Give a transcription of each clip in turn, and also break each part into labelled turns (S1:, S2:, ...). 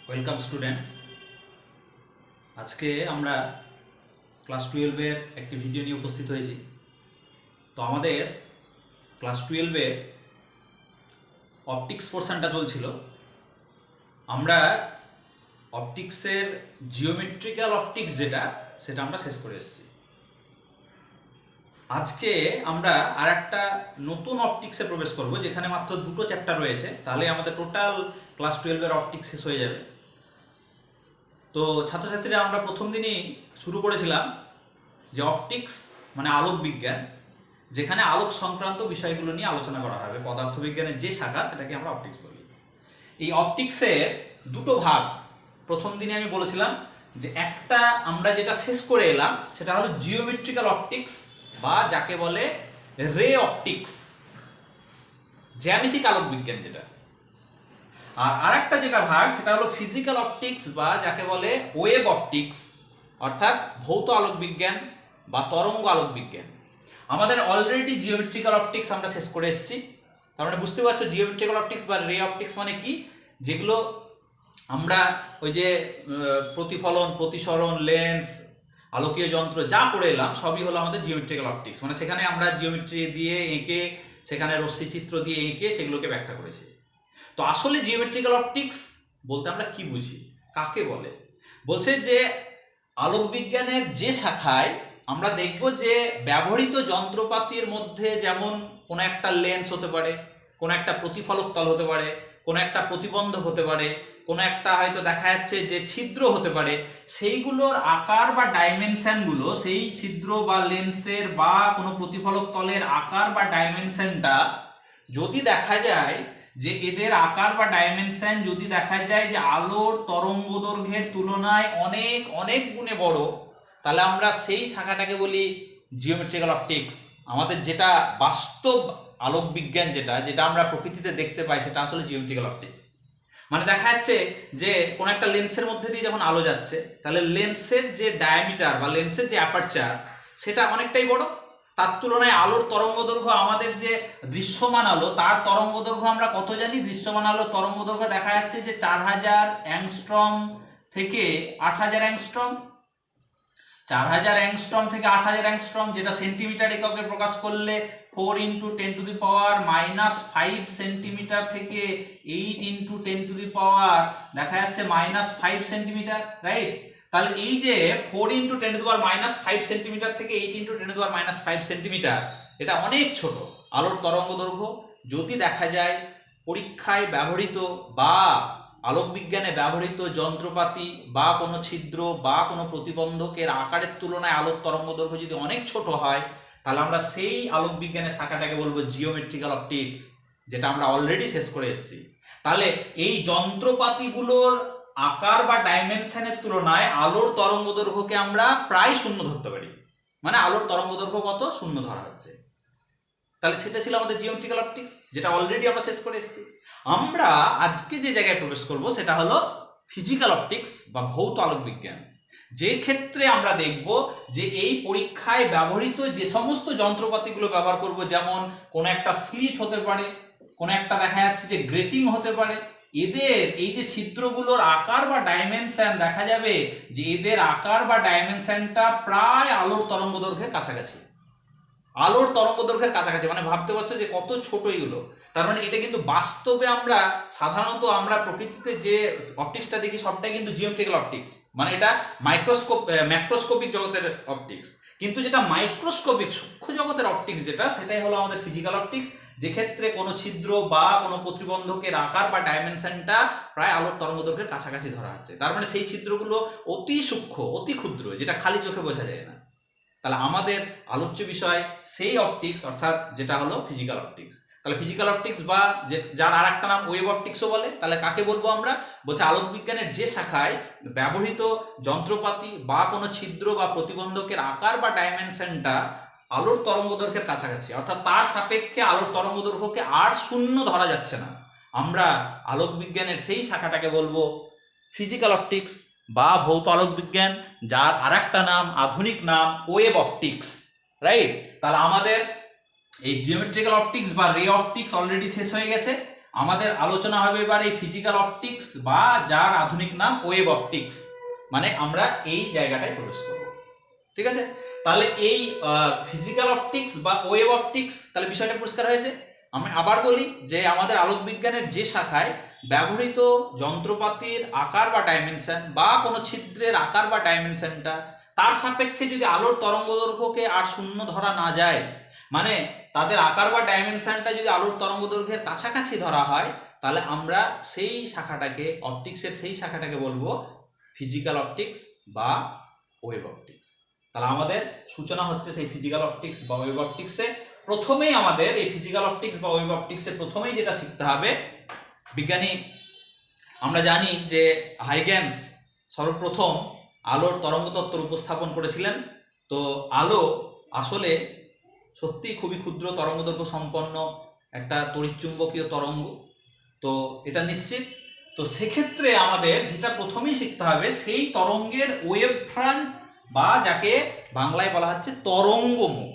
S1: Welcome students. আজকে আমরা class 12-এর একটি ভিডিও নিয়ে উপস্থিত হয়েছি। তো আমাদের ক্লাস 12-এ অপটিক্স পোর্শনটা চলছিল। আমরা অপটিক্সের জিওমেট্রিক্যাল অপটিক্স সেটা আমরা শেষ করে এসেছি। আজকে আমরা আর একটা নতুন অপটিক্সে প্রবেশ করব, যেখানে মাত্র দুটো চ্যাপ্টার রয়েছে। তাহলে আমাদের টোটাল ক্লাস 12-এর অপটিক্স শেষ হয়ে যাবে। তো ছাত্রছাত্রীরা আমরা প্রথম দিনই শুরু করেছিলাম যে অপটিক্স মানে আলোক বিজ্ঞান, যেখানে আলোক সংক্রান্ত বিষয়গুলো নিয়ে আলোচনা করা হবে। পদার্থবিজ্ঞানের যে শাখা সেটাকে আমরা অপটিক্স বলি। এই অপটিক্সের দুটো ভাগ। প্রথম দিনে আমি বলেছিলাম যে একটা আমরা যেটা শেষ করে এলাম সেটা হলো জিওমেট্রিক্যাল অপটিক্স, বা যাকে বলে রে অপটিক্স, জ্যামিতিক আলোক বিজ্ঞান যেটা। আর আরেকটা যেটা ভাগ সেটা হলো ফিজিক্যাল অপটিক্স, বা যাকে বলে ওয়েভ অপটিক্স, অর্থাৎ ভৌত আলোক বিজ্ঞান বা তরঙ্গ আলোক বিজ্ঞান। আমাদের অলরেডি জিওমেট্রিক্যাল অপটিক্স আমরা শেষ করে এসেছি। তার মানে বুঝতে পারছো জিওমেট্রিক্যাল অপটিক্স বা রে অপটিক্স মানে কি, যেগুলো আমরা ওই যে প্রতিফলন, প্রতিসরণ, লেন্স, আলোকীয় যন্ত্র যা পড়ে এলাম সবই হলো আমাদের জিওমেট্রিক্যাল অপটিক্স। মানে সেখানে আমরা জিওমেট্রি দিয়ে এঁকে, সেখানে রশ্মি চিত্র দিয়ে এঁকে সেগুলোকে ব্যাখ্যা করেছি। তো আসলে জিওমেট্রিক্যাল অপটিক্স বলতে আমরা কি বুঝি, কাকে বলে? বলছে যে আলোক বিজ্ঞানের যে শাখায় আমরা দেখব যে ব্যবহৃত যন্ত্রপাতির মধ্যে যেমন কোনো একটা লেন্স হতে পারে, কোনো একটা প্রতিফলক তল হতে পারে, কোনো একটা প্রতিবন্ধক হতে পারে, কোনো একটা হয়তো দেখা যাচ্ছে যে ছিদ্র হতে পারে, সেইগুলোর আকার বা ডাইমেনশনগুলো, সেই ছিদ্র বা লেন্সের বা কোনো প্রতিফলক তলের আকার বা ডাইমেনশনটা যদি দেখা যায় যে এদের আকার বা ডাইমেনশন যদি দেখা যায় যে আলোর তরঙ্গ দৈর্ঘ্যের তুলনায় অনেক অনেক গুণে বড়, তাহলে আমরা সেই শাখাটাকে বলি জিওমেট্রিক্যাল অপটিক্স। আমাদের যেটা বাস্তব আলোক বিজ্ঞান, যেটা আমরা প্রকৃতিতে দেখতে পাই, সেটা আসলে জিওমেট্রিক্যাল অপটিক্স। মানে দেখা যাচ্ছে যে কোন একটা লেন্সের মধ্যে দিয়ে যখন আলো যাচ্ছে, তাহলে লেন্সের যে ডায়ামিটার বা লেন্সের যে অ্যাপারচার সেটা অনেকটাই বড়। তার তুলনায় আলোর তরঙ্গ দৈর্ঘ্য, আমাদের যে দৃশ্যমান আলো তার তরঙ্গ দৈর্ঘ্য আমরা কত জানি? দৃশ্যমান আলোর তরঙ্গ দৈর্ঘ্য দেখা যাচ্ছে যে 4000 অ্যাংস্ট্রম থেকে 8000 অ্যাংস্ট্রম। 4000 অ্যাংস্ট্রম থেকে 8000 অ্যাংস্ট্রম, যেটা সেন্টিমিটার এককে প্রকাশ করলে 4 ইন্টু 10⁻⁻5 সেন্টিমিটার থেকে 8 ইন্টু 10⁻, দেখা যাচ্ছে -5 সেন্টিমিটার, রাইট? তাহলে এই যে 4 ইন্টু 10⁻5 সেন্টিমিটার থেকে 8 ইন্টু 10⁻5 সেন্টিমিটার, এটা অনেক ছোট আলোর তরঙ্গ দৈর্ঘ্য। যদি দেখা যায় পরীক্ষায় ব্যবহৃত বা আলোক বিজ্ঞানে ব্যবহৃত যন্ত্রপাতি বা কোনো ছিদ্র বা কোনো প্রতিবন্ধকের আকারের তুলনায় আলোর তরঙ্গ দৈর্ঘ্য যদি অনেক ছোট হয়, তাহলে আমরা সেই আলোক বিজ্ঞানের শাখাটাকে বলবো জিওমেট্রিক্যাল অপটিক্স, যেটা আমরা অলরেডি শেষ করে এসেছি। তাহলে এই যন্ত্রপাতিগুলোর আকার বা ডাইমেনশনের তুলনায় আলোর তরঙ্গ দৈর্ঘ্যকে আমরা প্রায় শূন্য ধরতে পারি। মানে আলোর তরঙ্গ দৈর্ঘ্য কত? শূন্য ধরা হচ্ছে। তাহলে সেটা ছিল আমাদের জিওমেট্রিক্যাল অপটিক্স, যেটা অলরেডি আমরা শেষ করে এসেছি। আমরা আজকে যে জায়গায় প্রবেশ করব সেটা হলো ফিজিক্যাল অপটিক্স বা ভৌত আলোক বিজ্ঞান, যে ক্ষেত্রে আমরা দেখব যে এই পরীক্ষায় ব্যবহৃত যে সমস্ত যন্ত্রপাতিগুলো ব্যবহার করব, যেমন কোনো একটা স্লিট হতে পারে, কোনো একটা দেখা যাচ্ছে যে গ্রেটিং হতে পারে, এদের এই যে ছিদ্রগুলোর আকার বা ডাইমেনশন দেখা যাবে যে এদের আকার বা ডাইমেনশনটা প্রায় আলোর তরঙ্গ দৈর্ঘ্যের কাছাকাছি। আলোর তরঙ্গ দৈর্ঘ্যের কাছাকাছি, মানে ভাবতে পারছো যে কত ছোট এগুলো। তার মানে এটা কিন্তু বাস্তবে আমরা সাধারণত আমরা প্রকৃতিতে যে অপটিক্সটা দেখি সবটাই কিন্তু জিওমেট্রিক্যাল অপটিক্স, মানে এটা ম্যাক্রোস্কোপিক জগতের অপটিক্স। কিন্তু যেটা মাইক্রোস্কোপিক সূক্ষ্ম জগতের অপটিক্স সেটাই হলো আমাদের ফিজিক্যাল অপটিক্স, যে ক্ষেত্রে কোনো ছিদ্র বা কোনো প্রতিবন্ধকের আকার বা ডাইমেনশনটা প্রায় আলোর তরঙ্গ দৈর্ঘ্যের কাছাকাছি ধরা হচ্ছে। তার মানে সেই ছিদ্রগুলো অতি সূক্ষ্ম, অতি ক্ষুদ্র, যেটা খালি চোখে বোঝা যায় না। তাহলে আমাদের আলোচ্য বিষয় সেই অপটিক্স, অর্থাৎ যেটা হলো ফিজিক্যাল অপটিক্স। তাহলে ফিজিক্যাল অপটিক্স বা যার আর একটা নাম ওয়েভ অপটিক্সও বলে, তাহলে কাকে বলবো আমরা? বলছে আলোক বিজ্ঞানের যে শাখায় ব্যবহৃত যন্ত্রপাতি বা কোনো ছিদ্র বা প্রতিবন্ধকের আকার বা ডাইমেনশনটা আলোর তরঙ্গ দৈর্ঘ্যের কাছাকাছি, অর্থাৎ তার সাপেক্ষে আলোর তরঙ্গ দৈর্ঘ্যকে আর শূন্য ধরা যাচ্ছে না, আমরা আলোক বিজ্ঞানের সেই শাখাটাকে বলবো ফিজিক্যাল অপটিক্স বা ভৌত আলোক বিজ্ঞান, যার আরেকটা নাম, আধুনিক নাম ওয়েভ অপটিক্স, রাইট? তাহলে আমাদের এই জিওমেট্রিক্যাল অপটিক্স বা রে অপটিক্স অলরেডি শেষ হয়ে গেছে। আমাদের আলোচনা হবে এবার এই ফিজিক্যাল অপটিক্স বা যার আধুনিক নাম ওয়েভ অপটিক্স, মানে আমরা এই জায়গাটায় প্রবেশ করব। ঠিক আছে, তাহলে এই ফিজিক্যাল অপটিক্স বা ওয়েভ অপটিক্স, তাহলে বিষয়টা পরিষ্কার হয়েছে। আমি আবার বলি যে আমাদের আলোক বিজ্ঞানের যে শাখায় ব্যবহৃত যন্ত্রপাতির আকার বা ডাইমেনশন বা কোনো ছিদ্রের আকার বা ডাইমেনশনটা তার সাপেক্ষে যদি আলোর তরঙ্গদৈর্ঘ্যকে আর শূন্য ধরা না যায়, মানে তাদের আকার বা ডাইমেনশনটা যদি আলোর তরঙ্গদৈর্ঘ্যের কাছাকাছি ধরা হয়, তাহলে আমরা সেই শাখাটাকে, অপটিক্সের সেই শাখাটাকে বলবো ফিজিক্যাল অপটিক্স বা ওয়েভ অপটিক্স। তাহলে আমাদের সূচনা হচ্ছে সেই ফিজিক্যাল অপটিক্স বা ওয়েভ অপটিক্সে। প্রথমেই আমাদের এই ফিজিক্যাল অপটিক্স বা ওয়েভ অপটিক্সে প্রথমেই যেটা শিখতে হবে, বিজ্ঞানী আমরা জানি যে হাইগেন্স সর্বপ্রথম আলোর তরঙ্গ তত্ত্ব উপস্থাপন করেছিলেন। তো আলো আসলে সত্যি খুবই ক্ষুদ্র তরঙ্গদৈর্ঘ্য সম্পন্ন একটা তড়িৎচুম্বকীয় তরঙ্গ, তো এটা নিশ্চিত। তো সেক্ষেত্রে আমাদের যেটা প্রথমেই শিখতে হবে, সেই তরঙ্গের ওয়েভ ফ্রন্ট বা যাকে বাংলায় বলা হচ্ছে তরঙ্গমুখ,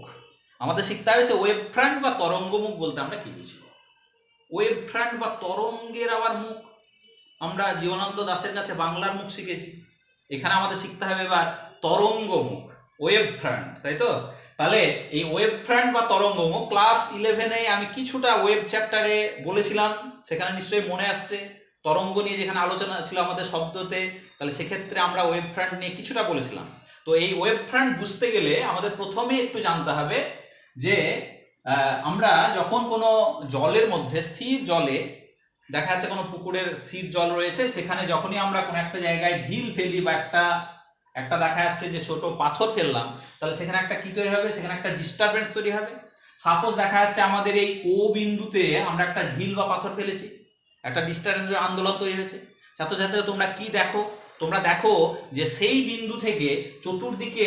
S1: আমাদের শিখতে হবে সে ওয়েভ ফ্রন্ট বা তরঙ্গমুখ বলতে আমরা কি বুঝি। ওয়েভ ফ্রন্ট বা তরঙ্গের আবার মুখ, আমরা জীবনানন্দ দাশের কাছে বাংলার মুখ শিখেছি, এখানে আমাদের শিখতে হবে এবার তরঙ্গমুখ, ওয়েভ ফ্রন্ট, তাই তো? তাহলে এই ওয়েভ ফ্রন্ট বা তরঙ্গমুখ ক্লাস 11-এ আমি কিছুটা ওয়েভ চ্যাপ্টারে বলেছিলাম, সেখানে নিশ্চয়ই মনে আসছে তরঙ্গ নিয়ে যেখানে আলোচনা ছিল আমাদের শব্দতে, তাহলে সেক্ষেত্রে আমরা ওয়েভ ফ্রন্ট নিয়ে কিছুটা বলেছিলাম। তো এই ওয়েভ ফ্রন্ট বুঝতে গেলে আমাদের প্রথমে একটু জানতে হবে যে আমরা যখন কোনো জলের মধ্যে, স্থির জলে, দেখা যাচ্ছে কোনো পুকুরের স্থির জল রয়েছে, সেখানে যখনই আমরা কোনো একটা জায়গায় ঢিল ফেলি বা একটা দেখা যাচ্ছে যে ছোট পাথর ফেললাম, তাহলে সেখানে একটা কি তৈরি হবে, সেখানে একটা ডিস্টারবেন্স তৈরি হবে। সাপোজ দেখা যাচ্ছে আমাদের এই ও বিন্দুতে আমরা একটা ঢিল বা পাথর ফেলেছি, একটা ডিস্টারবেন্সের আন্দোলন তৈরি হয়েছে। ছাত্রছাত্রীরা তোমরা কি দেখো, তোমরা দেখো যে সেই বিন্দু থেকে চতুর্দিকে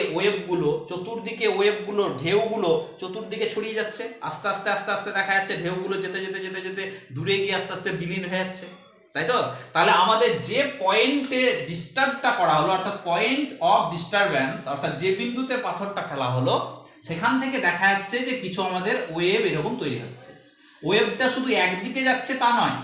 S1: ওয়েবগুলো ঢেউগুলো চতুর্দিকে ছড়িয়ে যাচ্ছে, আস্তে আস্তে আস্তে আস্তে দেখা যাচ্ছে ঢেউগুলো যেতে যেতে যেতে যেতে দূরে গিয়ে আস্তে আস্তে বিলীন হয়ে যাচ্ছে, তাই তো? তাহলে আমাদের যে পয়েন্টে ডিস্টার্বটা করা হলো, অর্থাৎ পয়েন্ট অফ ডিস্টারবেন্স, অর্থাৎ যে বিন্দুতে পাথরটা ফেলা হলো, সেখান থেকে দেখা যাচ্ছে যে কিছু আমাদের ওয়েভ এরকম তৈরি হচ্ছে। ওয়েভটা শুধু একদিকে যাচ্ছে তা নয়,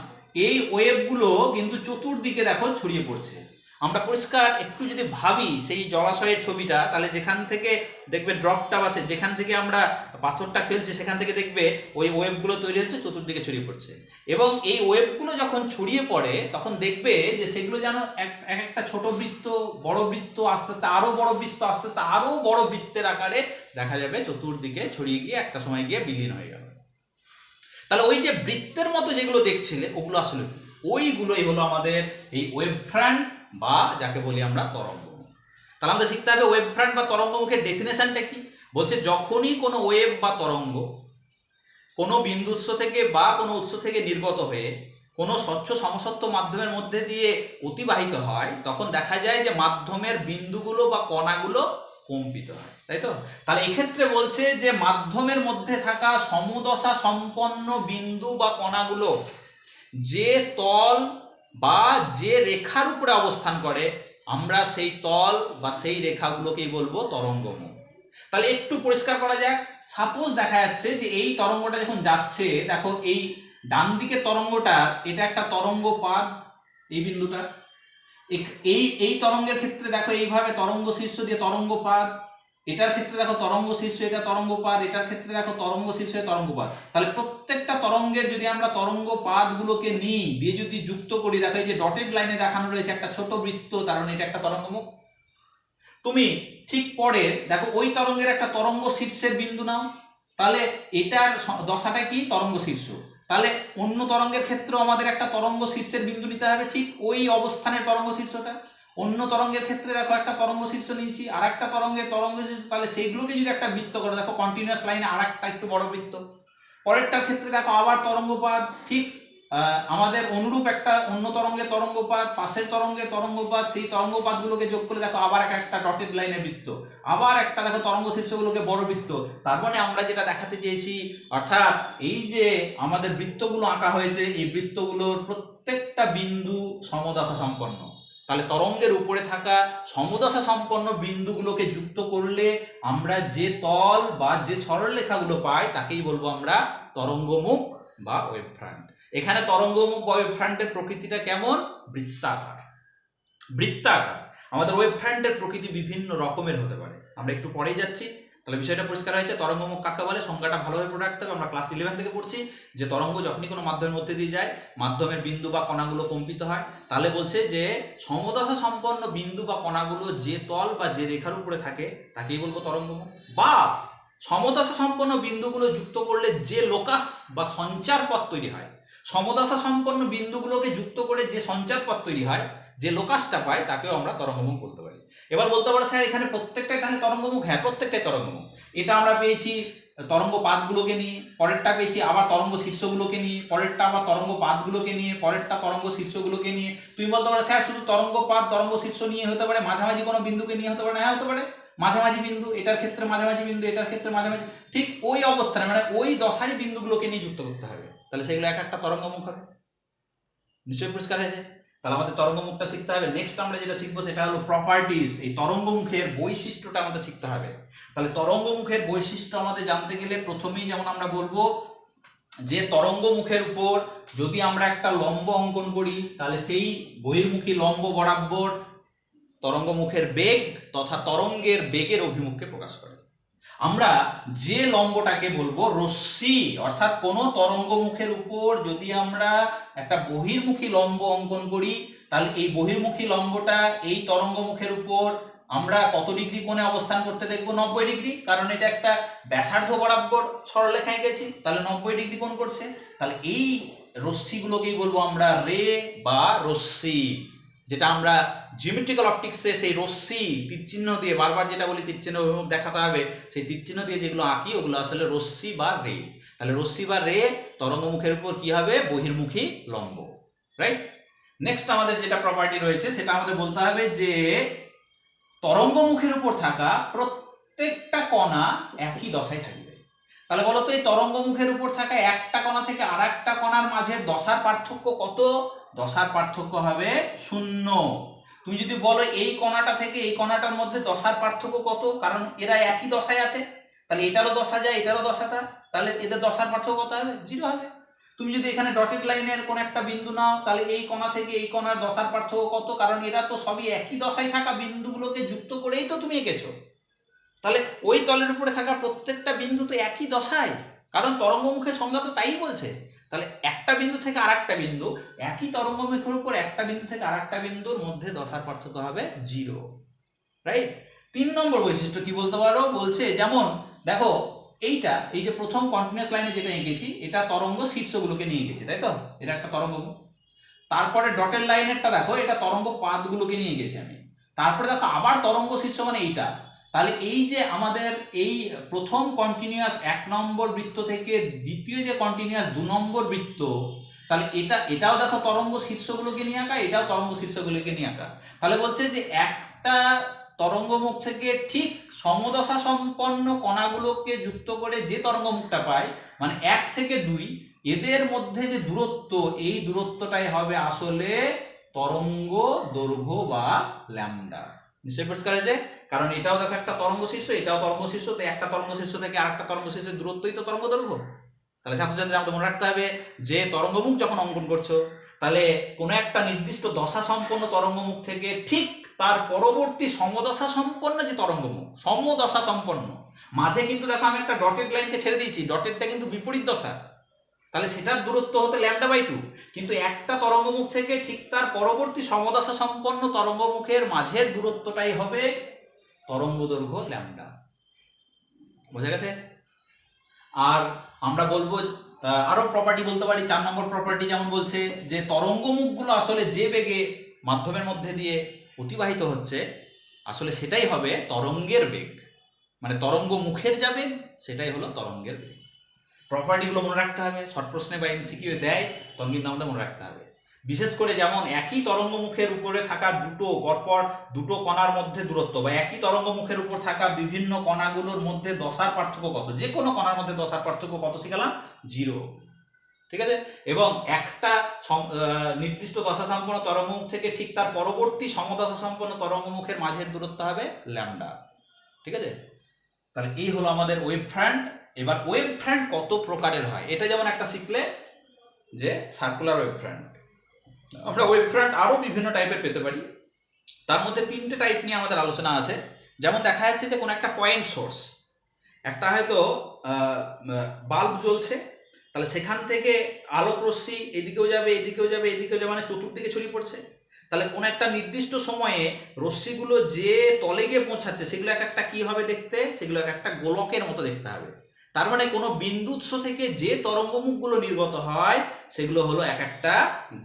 S1: এই ওয়েভগুলো কিন্তু চতুর্দিকে দেখো ছড়িয়ে পড়ছে। আমরা পরিষ্কার একটু যদি ভাবি সেই জলাশয়ের ছবিটা, তাহলে যেখান থেকে দেখবে ড্রপটা বাসে, যেখান থেকে আমরা পাথরটা ফেলছি, সেখান থেকে দেখবে ওই ওয়েভগুলো তৈরি হচ্ছে, চতুর্দিকে ছড়িয়ে পড়ছে। এবং এই ওয়েভগুলো যখন ছড়িয়ে পড়ে তখন দেখবে যে সেগুলো যেন একটা ছোট বৃত্ত, বড় বৃত্ত, আস্তে আস্তে আরো বড় বৃত্ত, আস্তে আস্তে আরো বড় বৃত্তের আকারে দেখা যাবে চতুর্দিকে ছড়িয়ে গিয়ে একটা সময় গিয়ে বিলীন হয়ে গেল। তাহলে ওই যে বৃত্তের মতো যেগুলো দেখছিলে, ওগুলো আসলে ওইগুলোই হলো আমাদের এই ওয়েভ ফ্রন্ট বা যাকে বলি আমরা তরঙ্গমুখ। তাহলে আমাদের শিখতে হবে ওয়েভ ফ্রন্ট বা তরঙ্গমুখের ডেফিনেশনটা কি। বলছে যখনই কোনো ওয়েভ বা তরঙ্গ কোনো বিন্দু উৎস থেকে বা কোনো উৎস থেকে নির্গত হয়ে কোনো স্বচ্ছ সমসত্ব মাধ্যমের মধ্যে দিয়ে অতিবাহিত হয়, তখন দেখা যায় যে মাধ্যমের বিন্দুগুলো বা কণাগুলো কম্পিত হয়, তাই তো? তাহলে এক্ষেত্রে বলছে যে মাধ্যমের মধ্যে থাকা সমদশা সম্পন্ন বিন্দু বা কণাগুলো যে তল বা যে রেখার উপরে অবস্থান করে, আমরা সেই তল বা সেই রেখাগুলোকেই বলবো তরঙ্গমুখ। তাহলে একটু পরিষ্কার করা যাক। সাপোজ দেখা যাচ্ছে যে এই তরঙ্গটা যখন যাচ্ছে, দেখো এই ডান দিকে তরঙ্গটা, এটা একটা তরঙ্গ পাদ, এই বিন্দুটা, এই তরঙ্গের ক্ষেত্রে দেখো এইভাবে তরঙ্গ শীর্ষ দিয়ে তরঙ্গ পাদ, এটার ক্ষেত্রে দেখো তরঙ্গ শীর্ষ, এটা তরঙ্গ পাদ, এটার ক্ষেত্রে দেখো তরঙ্গ শীর্ষ, তরঙ্গ পাদ। তাহলে প্রত্যেকটা তরঙ্গের যদি আমরা তরঙ্গ পাদগুলোকে নিই, দিয়ে যদি যুক্ত করি, দেখো এই যে ডটেড লাইনে দেখানো রয়েছে একটা ছোট বৃত্ত, তার মানে এটা একটা তরঙ্গমুখ। তুমি ঠিক পরে দেখো ওই তরঙ্গের একটা তরঙ্গ শীর্ষের বিন্দু নাও, তাহলে এটার দশাটা কি, তরঙ্গ শীর্ষ। তাহলে অন্য তরঙ্গের ক্ষেত্রেও আমাদের একটা তরঙ্গ শীর্ষের বিন্দু নিতে হবে, ঠিক ওই অবস্থানের তরঙ্গ শীর্ষটা। অন্য তরঙ্গের ক্ষেত্রে দেখো একটা তরঙ্গ শীর্ষ নিয়েছি, আর একটা তরঙ্গের তরঙ্গ শীর্ষ, তাহলে সেইগুলোকে যদি একটা বৃত্ত করো, দেখো কন্টিনিউয়াস লাইনে আর একটা একটু বড় বৃত্ত। পরেরটার ক্ষেত্রে দেখো আবার তরঙ্গপাত, ঠিক আমাদের অনুরূপ একটা অন্য তরঙ্গের তরঙ্গপাত, পাশের তরঙ্গের তরঙ্গপাত, সেই তরঙ্গপাতগুলোকে যোগ করে দেখো আবার একটা ডটেড লাইনের বৃত্ত, আবার একটা দেখো তরঙ্গ শীর্ষগুলোকে বড় বৃত্ত। তার মানে আমরা যেটা দেখাতে চেয়েছি, অর্থাৎ এই যে আমাদের বৃত্তগুলো আঁকা হয়েছে, এই বৃত্তগুলোর প্রত্যেকটা বিন্দু সমদশা সম্পন্ন। তাহলে তরঙ্গের উপরে থাকা সমদশা সম্পন্ন বিন্দুগুলোকে যুক্ত করলে আমরা যে তল বা যে সরলরেখাগুলো পাই, তাকেই বলবো আমরা তরঙ্গমুখ বা ওয়েভ ফ্রন্ট। এখানে তরঙ্গমুখ বা ওয়েভ ফ্রন্টের প্রকৃতিটা কেমন? বৃত্তাকার। বৃত্তাকার। আমাদের ওয়েভ ফ্রন্টের প্রকৃতি বিভিন্ন রকমের হতে পারে, আমরা একটু পরেই যাচ্ছি। তাহলে বিষয়টা পরিষ্কার হয়েছে। তরঙ্গমুখ কাকে বলে সংজ্ঞাটা ভালোভাবে পড়ে রাখতে হবে। আমরা ক্লাস 11 থেকে পড়ছি যে তরঙ্গ যখনই কোনো মাধ্যমের মধ্যে দিয়ে যায়, মাধ্যমের বিন্দু বা কণাগুলো কম্পিত হয়, তাহলে বলছে যে সমদশা সম্পন্ন বিন্দু বা কণাগুলো যে তল বা যে রেখার উপরে থাকে তাকেই বলবো তরঙ্গমুখ। বা সমদশা সম্পন্ন বিন্দুগুলো যুক্ত করলে যে লোকাস বা সঞ্চার পথ তৈরি হয়, সমদশা সম্পন্ন বিন্দুগুলোকে যুক্ত করে যে সঞ্চার পথ তৈরি হয়, যে লোকাসটা পায়, তাকেও আমরা তরঙ্গমুখ বলতে পারি। এবার বলতে পারো স্যার এখানে প্রত্যেকটাই তাহলে তরঙ্গমুখ? হ্যাঁ, প্রত্যেকটাই তরঙ্গমুখ। এটা আমরা পেয়েছি তরঙ্গ পাতগুলোকে নিয়ে, পরেরটা পেয়েছি আবার তরঙ্গ শীর্ষগুলোকে নিয়ে, পরেরটা আবার তরঙ্গ পাতগুলোকে নিয়ে, পরেরটা তরঙ্গ শীর্ষগুলোকে নিয়ে। তুমি বলতে পারো স্যার শুধু তরঙ্গ পাত তরঙ্গ শীর্ষ নিয়ে হতে পারে, মাঝামাঝি কোনো বিন্দুকে নিয়ে হতে পারে না? হ্যাঁ, হতে পারে। মাঝামাঝি বিন্দু, এটার ক্ষেত্রে মাঝামাঝি বিন্দু, এটার ক্ষেত্রে মাঝামাঝি, ঠিক ওই অবস্থানে মানে ওই দশারই বিন্দুগুলোকে নিয়ে যুক্ত করতে হবে, তাহলে সেগুলো এক একটা তরঙ্গমুখ হবে। নিশ্চয়ই পরিষ্কার হয়েছে। তাহলে আমাদের তরঙ্গমুখটা শিখতে হবে। নেক্সট আমরা যেটা শিখবো সেটা হলো প্রপার্টিজ। এই তরঙ্গমুখের বৈশিষ্ট্যটা আমাদের শিখতে হবে। তাহলে তরঙ্গমুখের বৈশিষ্ট্য আমাদের জানতে গেলে প্রথমেই যেমন আমরা বলবো যে তরঙ্গমুখের উপর যদি আমরা একটা লম্ব অঙ্কন করি, তাহলে সেই বহির্মুখী লম্ব বরাবর তরঙ্গমুখের বেগ তথা তরঙ্গের বেগের অভিমুখকে প্রকাশ করে। আমরা যে লম্বটাকে বলবো রশ্মি, অর্থাৎ কোনো তরঙ্গমুখের উপর যদি আমরা একটা বহির্মুখী লম্ব অঙ্কন করি, তাহলে এই বহির্মুখী লম্বটা এই তরঙ্গমুখের উপর আমরা কত ডিগ্রি কোণে অবস্থান করতে দেখবো? 90 ডিগ্রি, কারণ এটা একটা ব্যাসার্ধ বরাবর সরলরেখা এঁকেছি, তাহলে 90 ডিগ্রি কোণ করছে। তাহলে এই রশ্মিগুলোকেই বলবো আমরা রে বা রশ্মি, যেটা আমরা জিওমেট্রিক্যাল অপটিক্সে সেই রশ্মি তীরচিহ্ন দিয়ে, বারবার যেটা বলি তীরচিহ্ন অভিমুখ দেখাতে হবে, সেই তীরচিহ্ন দিয়ে যেগুলো আঁকি ওগুলো আসলে রশ্মি বা রে। তাহলে রশ্মি বা রে তরঙ্গমুখের উপর কি হবে? বহির্মুখী লম্ব, রাইট। নেক্সট আমাদের যেটা প্রপার্টি রয়েছে সেটা আমাদের বলতে হবে যে তরঙ্গমুখের উপর থাকা প্রত্যেকটা কণা একই দশায় থাকবে। তাহলে বলো তো এই তরঙ্গমুখের উপর থাকা একটা কণা থেকে আর একটা কণার মাঝের দশার পার্থক্য কত? দশার পার্থক্য হবে 0। তুমি যদি বলো এই কণাটা থেকে এই কণাটার মধ্যে দশার পার্থক্য কত, কারণ এরা একই দশায় আছে, তাহলে এটারও দশা যায় এটারও দশাটা, তাহলে এদের দশার পার্থক্য কত হবে? 0 হবে। তুমি যদি এখানে ডটেড লাইনের কোন একটা বিন্দু নাও, তাহলে এই কণা থেকে এই কণার দশার পার্থক্য কত, কারণ এরা তো সবই একই দশায় থাকা বিন্দুগুলোকে যুক্ত করেই তো তুমি এঁকেছো। তাহলে ওই তলের উপরে থাকা প্রত্যেকটা বিন্দু তো একই দশায়, কারণ তরঙ্গমুখের সংজ্ঞা তো তাই বলছে। তাহলে একটা বিন্দু থেকে আর একটা বিন্দু, একই তরঙ্গমুখের উপর একটা বিন্দু থেকে আর একটা বিন্দুর মধ্যে দশার পার্থক্য হবে 0, রাইট। 3 নম্বর বৈশিষ্ট্য কি বলতে পারো? বলছে যেমন দেখো এইটা, এই যে প্রথম কন্টিনিউয়াস লাইনে যেটা এঁকেছি এটা তরঙ্গ শীর্ষগুলোকে নিয়ে এঁকেছি, তাই তো? এটা একটা তরঙ্গমুখ। তারপরে ডটেড লাইনেরটা দেখো, এটা তরঙ্গ পাতগুলোকে নিয়ে এঁকেছি আমি। তারপরে দেখো আবার তরঙ্গ শীর্ষ মানে এইটা। তাহলে এই যে আমাদের এই প্রথম কন্টিনিউয়াস 1 নম্বর বৃত্ত থেকে দ্বিতীয় যে কন্টিনিউয়াস 2 নম্বর বৃত্ত, তাহলে এটাও দেখো তরঙ্গ শীর্ষগুলোকে নিয়ে আঁকা, এটাও তরঙ্গ শীর্ষগুলোকে নিয়ে আঁকা। তাহলে বলছে যে একটা তরঙ্গমুখ থেকে ঠিক সমদশা সম্পন্ন কণাগুলোকে যুক্ত করে যে তরঙ্গমুখটা পায়, মানে 1 থেকে 2, এদের মধ্যে যে দূরত্ব, এই দূরত্বটাই হবে আসলে তরঙ্গ দৈর্ঘ্য বা ল্যামডা। নিশ্চয়ই পরিষ্কার হয়েছে। কারণ এটাও দেখো একটা তরঙ্গ শীর্ষ, এটাও তরঙ্গ শীর্ষ, তো একটা তরঙ্গ শীর্ষ থেকে আরেকটা তরঙ্গ শীর্ষের দূরত্বই তো তরঙ্গ দৈর্ঘ্য। তাহলে ছাত্রছাত্রীরা আমাদের মনে রাখতে হবে যে তরঙ্গমুখ যখন অঙ্কন করছো, তাহলে কোনো একটা নির্দিষ্ট দশা সম্পন্ন তরঙ্গমুখ থেকে ঠিক তার পরবর্তী সমদশা সম্পন্ন যে তরঙ্গমুখ, সমদশা সম্পন্ন, মাঝে কিন্তু দেখো আমি একটা ডটেড লাইনকে ছেড়ে দিয়েছি, ডটেডটা কিন্তু বিপরীত দশা, তাহলে সেটার দূরত্ব হতে λ/2, কিন্তু একটা তরঙ্গমুখ থেকে ঠিক তার পরবর্তী সমদশা সম্পন্ন তরঙ্গমুখের মাঝের দূরত্বটাই হবে তরঙ্গ দৈর্ঘ্য ল্যামডা। বোঝা গেছে? আর আমরা বলবো আরো প্রপার্টি বলতে পারি। 4 নম্বর প্রপার্টি যেমন বলছে যে তরঙ্গমুখগুলো আসলে যে বেগে মাধ্যমের মধ্যে দিয়ে অতিবাহিত হচ্ছে, আসলে সেটাই হবে তরঙ্গের বেগ, মানে তরঙ্গ মুখের যা বেগ সেটাই হলো তরঙ্গের বেগ। প্রপার্টিগুলো মনে রাখতে হবে, শর্ট প্রশ্নে বা এমসিকিউ দেয় তখন কিন্তু আমাদের মনে রাখতে হবে। বিশেষ করে যেমন একই তরঙ্গমুখের উপরে থাকা পরপর দুটো কণার মধ্যে দূরত্ব, বা একই তরঙ্গমুখের উপর থাকা বিভিন্ন কণাগুলোর মধ্যে দশার পার্থক্য কত, যে কোনো কণার মধ্যে দশার পার্থক্য কত শিখালাম? 0, ঠিক আছে। এবং একটা নির্দিষ্ট দশা সম্পন্ন তরঙ্গমুখ থেকে ঠিক তার পরবর্তী সমদশা সম্পন্ন তরঙ্গমুখের মাঝের দূরত্ব হবে ল্যামডা, ঠিক আছে। তাহলে এই হলো আমাদের ওয়েভ ফ্রন্ট। এবার ওয়েভ ফ্রন্ট কত প্রকারের হয় এটা যেমন একটা শিখলে, যে সার্কুলার ওয়েভ ফ্রন্ট। আমরা ওয়েভ ফ্রন্ট আরও বিভিন্ন টাইপের পেতে পারি, তার মধ্যে 3টে টাইপ নিয়ে আমাদের আলোচনা আছে। যেমন দেখা যাচ্ছে যে কোনো একটা পয়েন্ট সোর্স, একটা হয়তো বাল্ব জ্বলছে, তাহলে সেখান থেকে আলোক রশ্মি এদিকেও যাবে এদিকেও যাবে এদিকেও যাবে, মানে চতুর্দিকে ছড়িয়ে পড়ছে। তাহলে কোনো একটা নির্দিষ্ট সময়ে রশ্মিগুলো যে তলে গিয়ে পৌঁছাচ্ছে সেগুলো এক একটা কি হবে দেখতে, সেগুলো এক একটা গোলকের মতো দেখতে হবে। তার মানে কোনো বিন্দু উৎস থেকে যে তরঙ্গমুখগুলো নির্গত হয় সেগুলো হলো এক একটা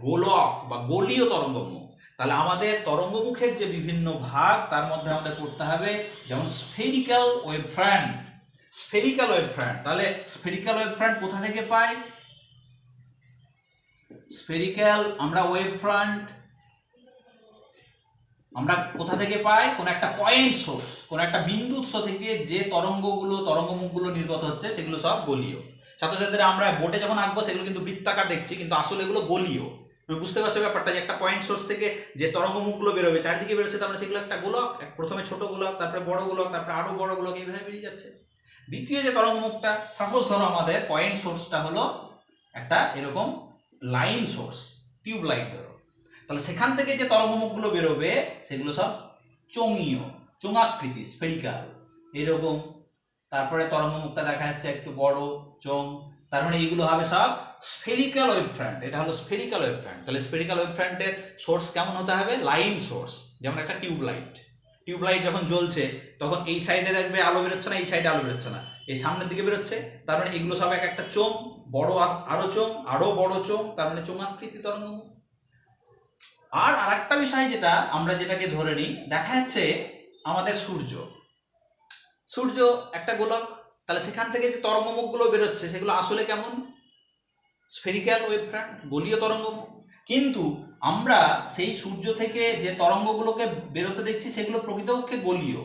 S1: গোলক বা গোলীয় তরঙ্গমুখ। তাহলে আমাদের তরঙ্গমুখের যে বিভিন্ন ভাগ তার মধ্যে আমাদের পড়তে হবে যেমন spherical wave front. Spherical wave front, তাহলে স্ফেরিক্যাল ওয়েভ ফ্রন্ট কোথা থেকে পাই? স্ফেরিক্যাল আমরা ওয়েভ ফ্রন্ট আমরা কোথা থেকে পাই? কোন একটা পয়েন্ট সোর্স, কোন একটা বিন্দু উৎস থেকে যে তরঙ্গমুখগুলো নির্গত হচ্ছে সেগুলো সব গোলীয়। ছাত্রছাত্রীরা আমরা বোর্ডে যখন আঁকবো সেগুলো কিন্তু বৃত্তাকার দেখছি, কিন্তু আসলে এগুলো গোলীয়। তুমি বুঝতে পারছো ব্যাপারটা, যে একটা পয়েন্ট সোর্স থেকে যে তরঙ্গমুখগুলো বেরোবে চারিদিকে বেরোচ্ছে, তার মানে সেগুলো একটা গোলক, প্রথমে ছোট গোলক, তারপরে বড় গোলক, তারপরে আরো বড় গোলক, এইভাবে বেরিয়ে যাচ্ছে। দ্বিতীয় যে তরঙ্গমুখটা, সাপোজ ধরো আমাদের পয়েন্ট সোর্সটা হলো একটা এরকম লাইন সোর্স, টিউব লাইট ধরো, তাহলে সেখান থেকে যে তরঙ্গমুখগুলো বেরোবে সেগুলো সব চোঙীয়, চোঙাকৃতি, স্ফেরিক্যাল এরকম। তারপরে তরঙ্গমুখটা দেখা যাচ্ছে একটু বড় চোঙ, তার মানে এইগুলো হবে সব স্ফেরিক্যাল ওয়েভ ফ্রন্ট। এটা হলো স্ফেরিক্যাল ওয়েভ ফ্রন্ট। তাহলে স্ফেরিক্যাল ওয়েভ ফ্রন্টের সোর্স কেমন হতে হবে? Line source. যেমন একটা টিউব লাইট যখন জ্বলছে তখন এই সাইডে দেখবে আলো বেরোচ্ছে না, এই সাইডে আলো বেরোচ্ছে না, এই সামনের দিকে বেরোচ্ছে, তার মানে এগুলো সব এক একটা চোঙ, বড় আরো চোঙ, আরো বড় চোঙ, তার মানে চোঙাকৃতি তরঙ্গমুখ। আর আরেকটা বিষয় যেটা আমরা যেটাকে ধরে নিই, দেখা যাচ্ছে আমাদের সূর্য একটা গোলক, তাহলে সেখান থেকে যে তরঙ্গমুখগুলো বেরোচ্ছে সেগুলো আসলে কেমন? স্ফেরিক্যাল ওয়েভ ফ্রন্ট, গোলীয় তরঙ্গমুখ। কিন্তু আমরা সেই সূর্য থেকে যে তরঙ্গগুলোকে বেরোতে দেখছি সেগুলো প্রকৃতপক্ষে গোলীয়,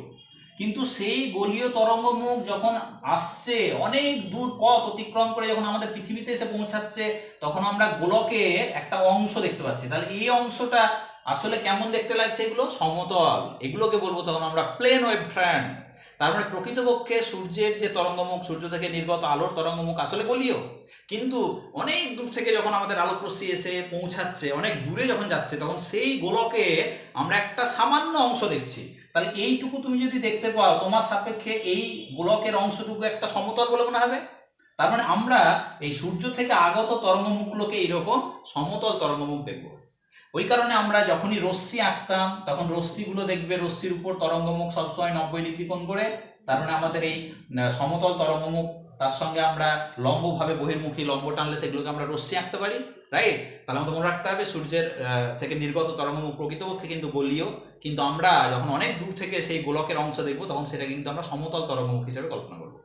S1: কিন্তু সেই গোলীয় তরঙ্গমুখ যখন আসছে অনেক দূর পথ অতিক্রম করে যখন আমাদের পৃথিবীতে এসে পৌঁছাচ্ছে তখন আমরা গোলকের একটা অংশ দেখতে পাচ্ছি। তাহলে এই অংশটা আসলে কেমন দেখতে লাগছে? এগুলো সমতল, এগুলোকে বলবো তখন আমরা প্লেন ওয়েভ ফ্রন্ট। তার মানে প্রকৃতপক্ষে সূর্যের যে তরঙ্গমুখ, সূর্য থেকে নির্গত আলোর তরঙ্গমুখ আসলে গোলীয়, কিন্তু অনেক দূর থেকে যখন আমাদের আলোক রশ্মি এসে পৌঁছাচ্ছে, অনেক দূরে যখন যাচ্ছে, তখন সেই গোলকে আমরা একটা সামান্য অংশ দেখছি। তাহলে এইটুকু তুমি যদি দেখতে পাও, তোমার সাপেক্ষে এই গোলকের অংশটুকু একটা সমতল বলে মনে হবে। তার মানে আমরা এই সূর্য থেকে আগত তরঙ্গমুখগুলোকে এইরকম সমতল তরঙ্গমুখ দেখব। ওই কারণে আমরা যখনই রশ্মি আঁকতাম তখন রশ্মিগুলো দেখবে, রশ্মির উপর তরঙ্গমুখ সবসময় 90 ডিগ্রি কোণ করে। তার মানে আমাদের এই সমতল তরঙ্গমুখ, তার সঙ্গে আমরা লম্বভাবে বহির্মুখী লম্ব টানলে সেগুলোকে আমরা রশ্মি আঁকতে পারি, রাইট? তাহলে আমাদের মনে রাখতে হবে সূর্যের থেকে নির্গত তরঙ্গমুখ প্রকৃতপক্ষে কিন্তু গোলীয়, কিন্তু আমরা যখন অনেক দূর থেকে সেই গোলকের অংশ দেখবো তখন সেটা কিন্তু আমরা সমতল তরঙ্গমুখ হিসেবে কল্পনা করবো।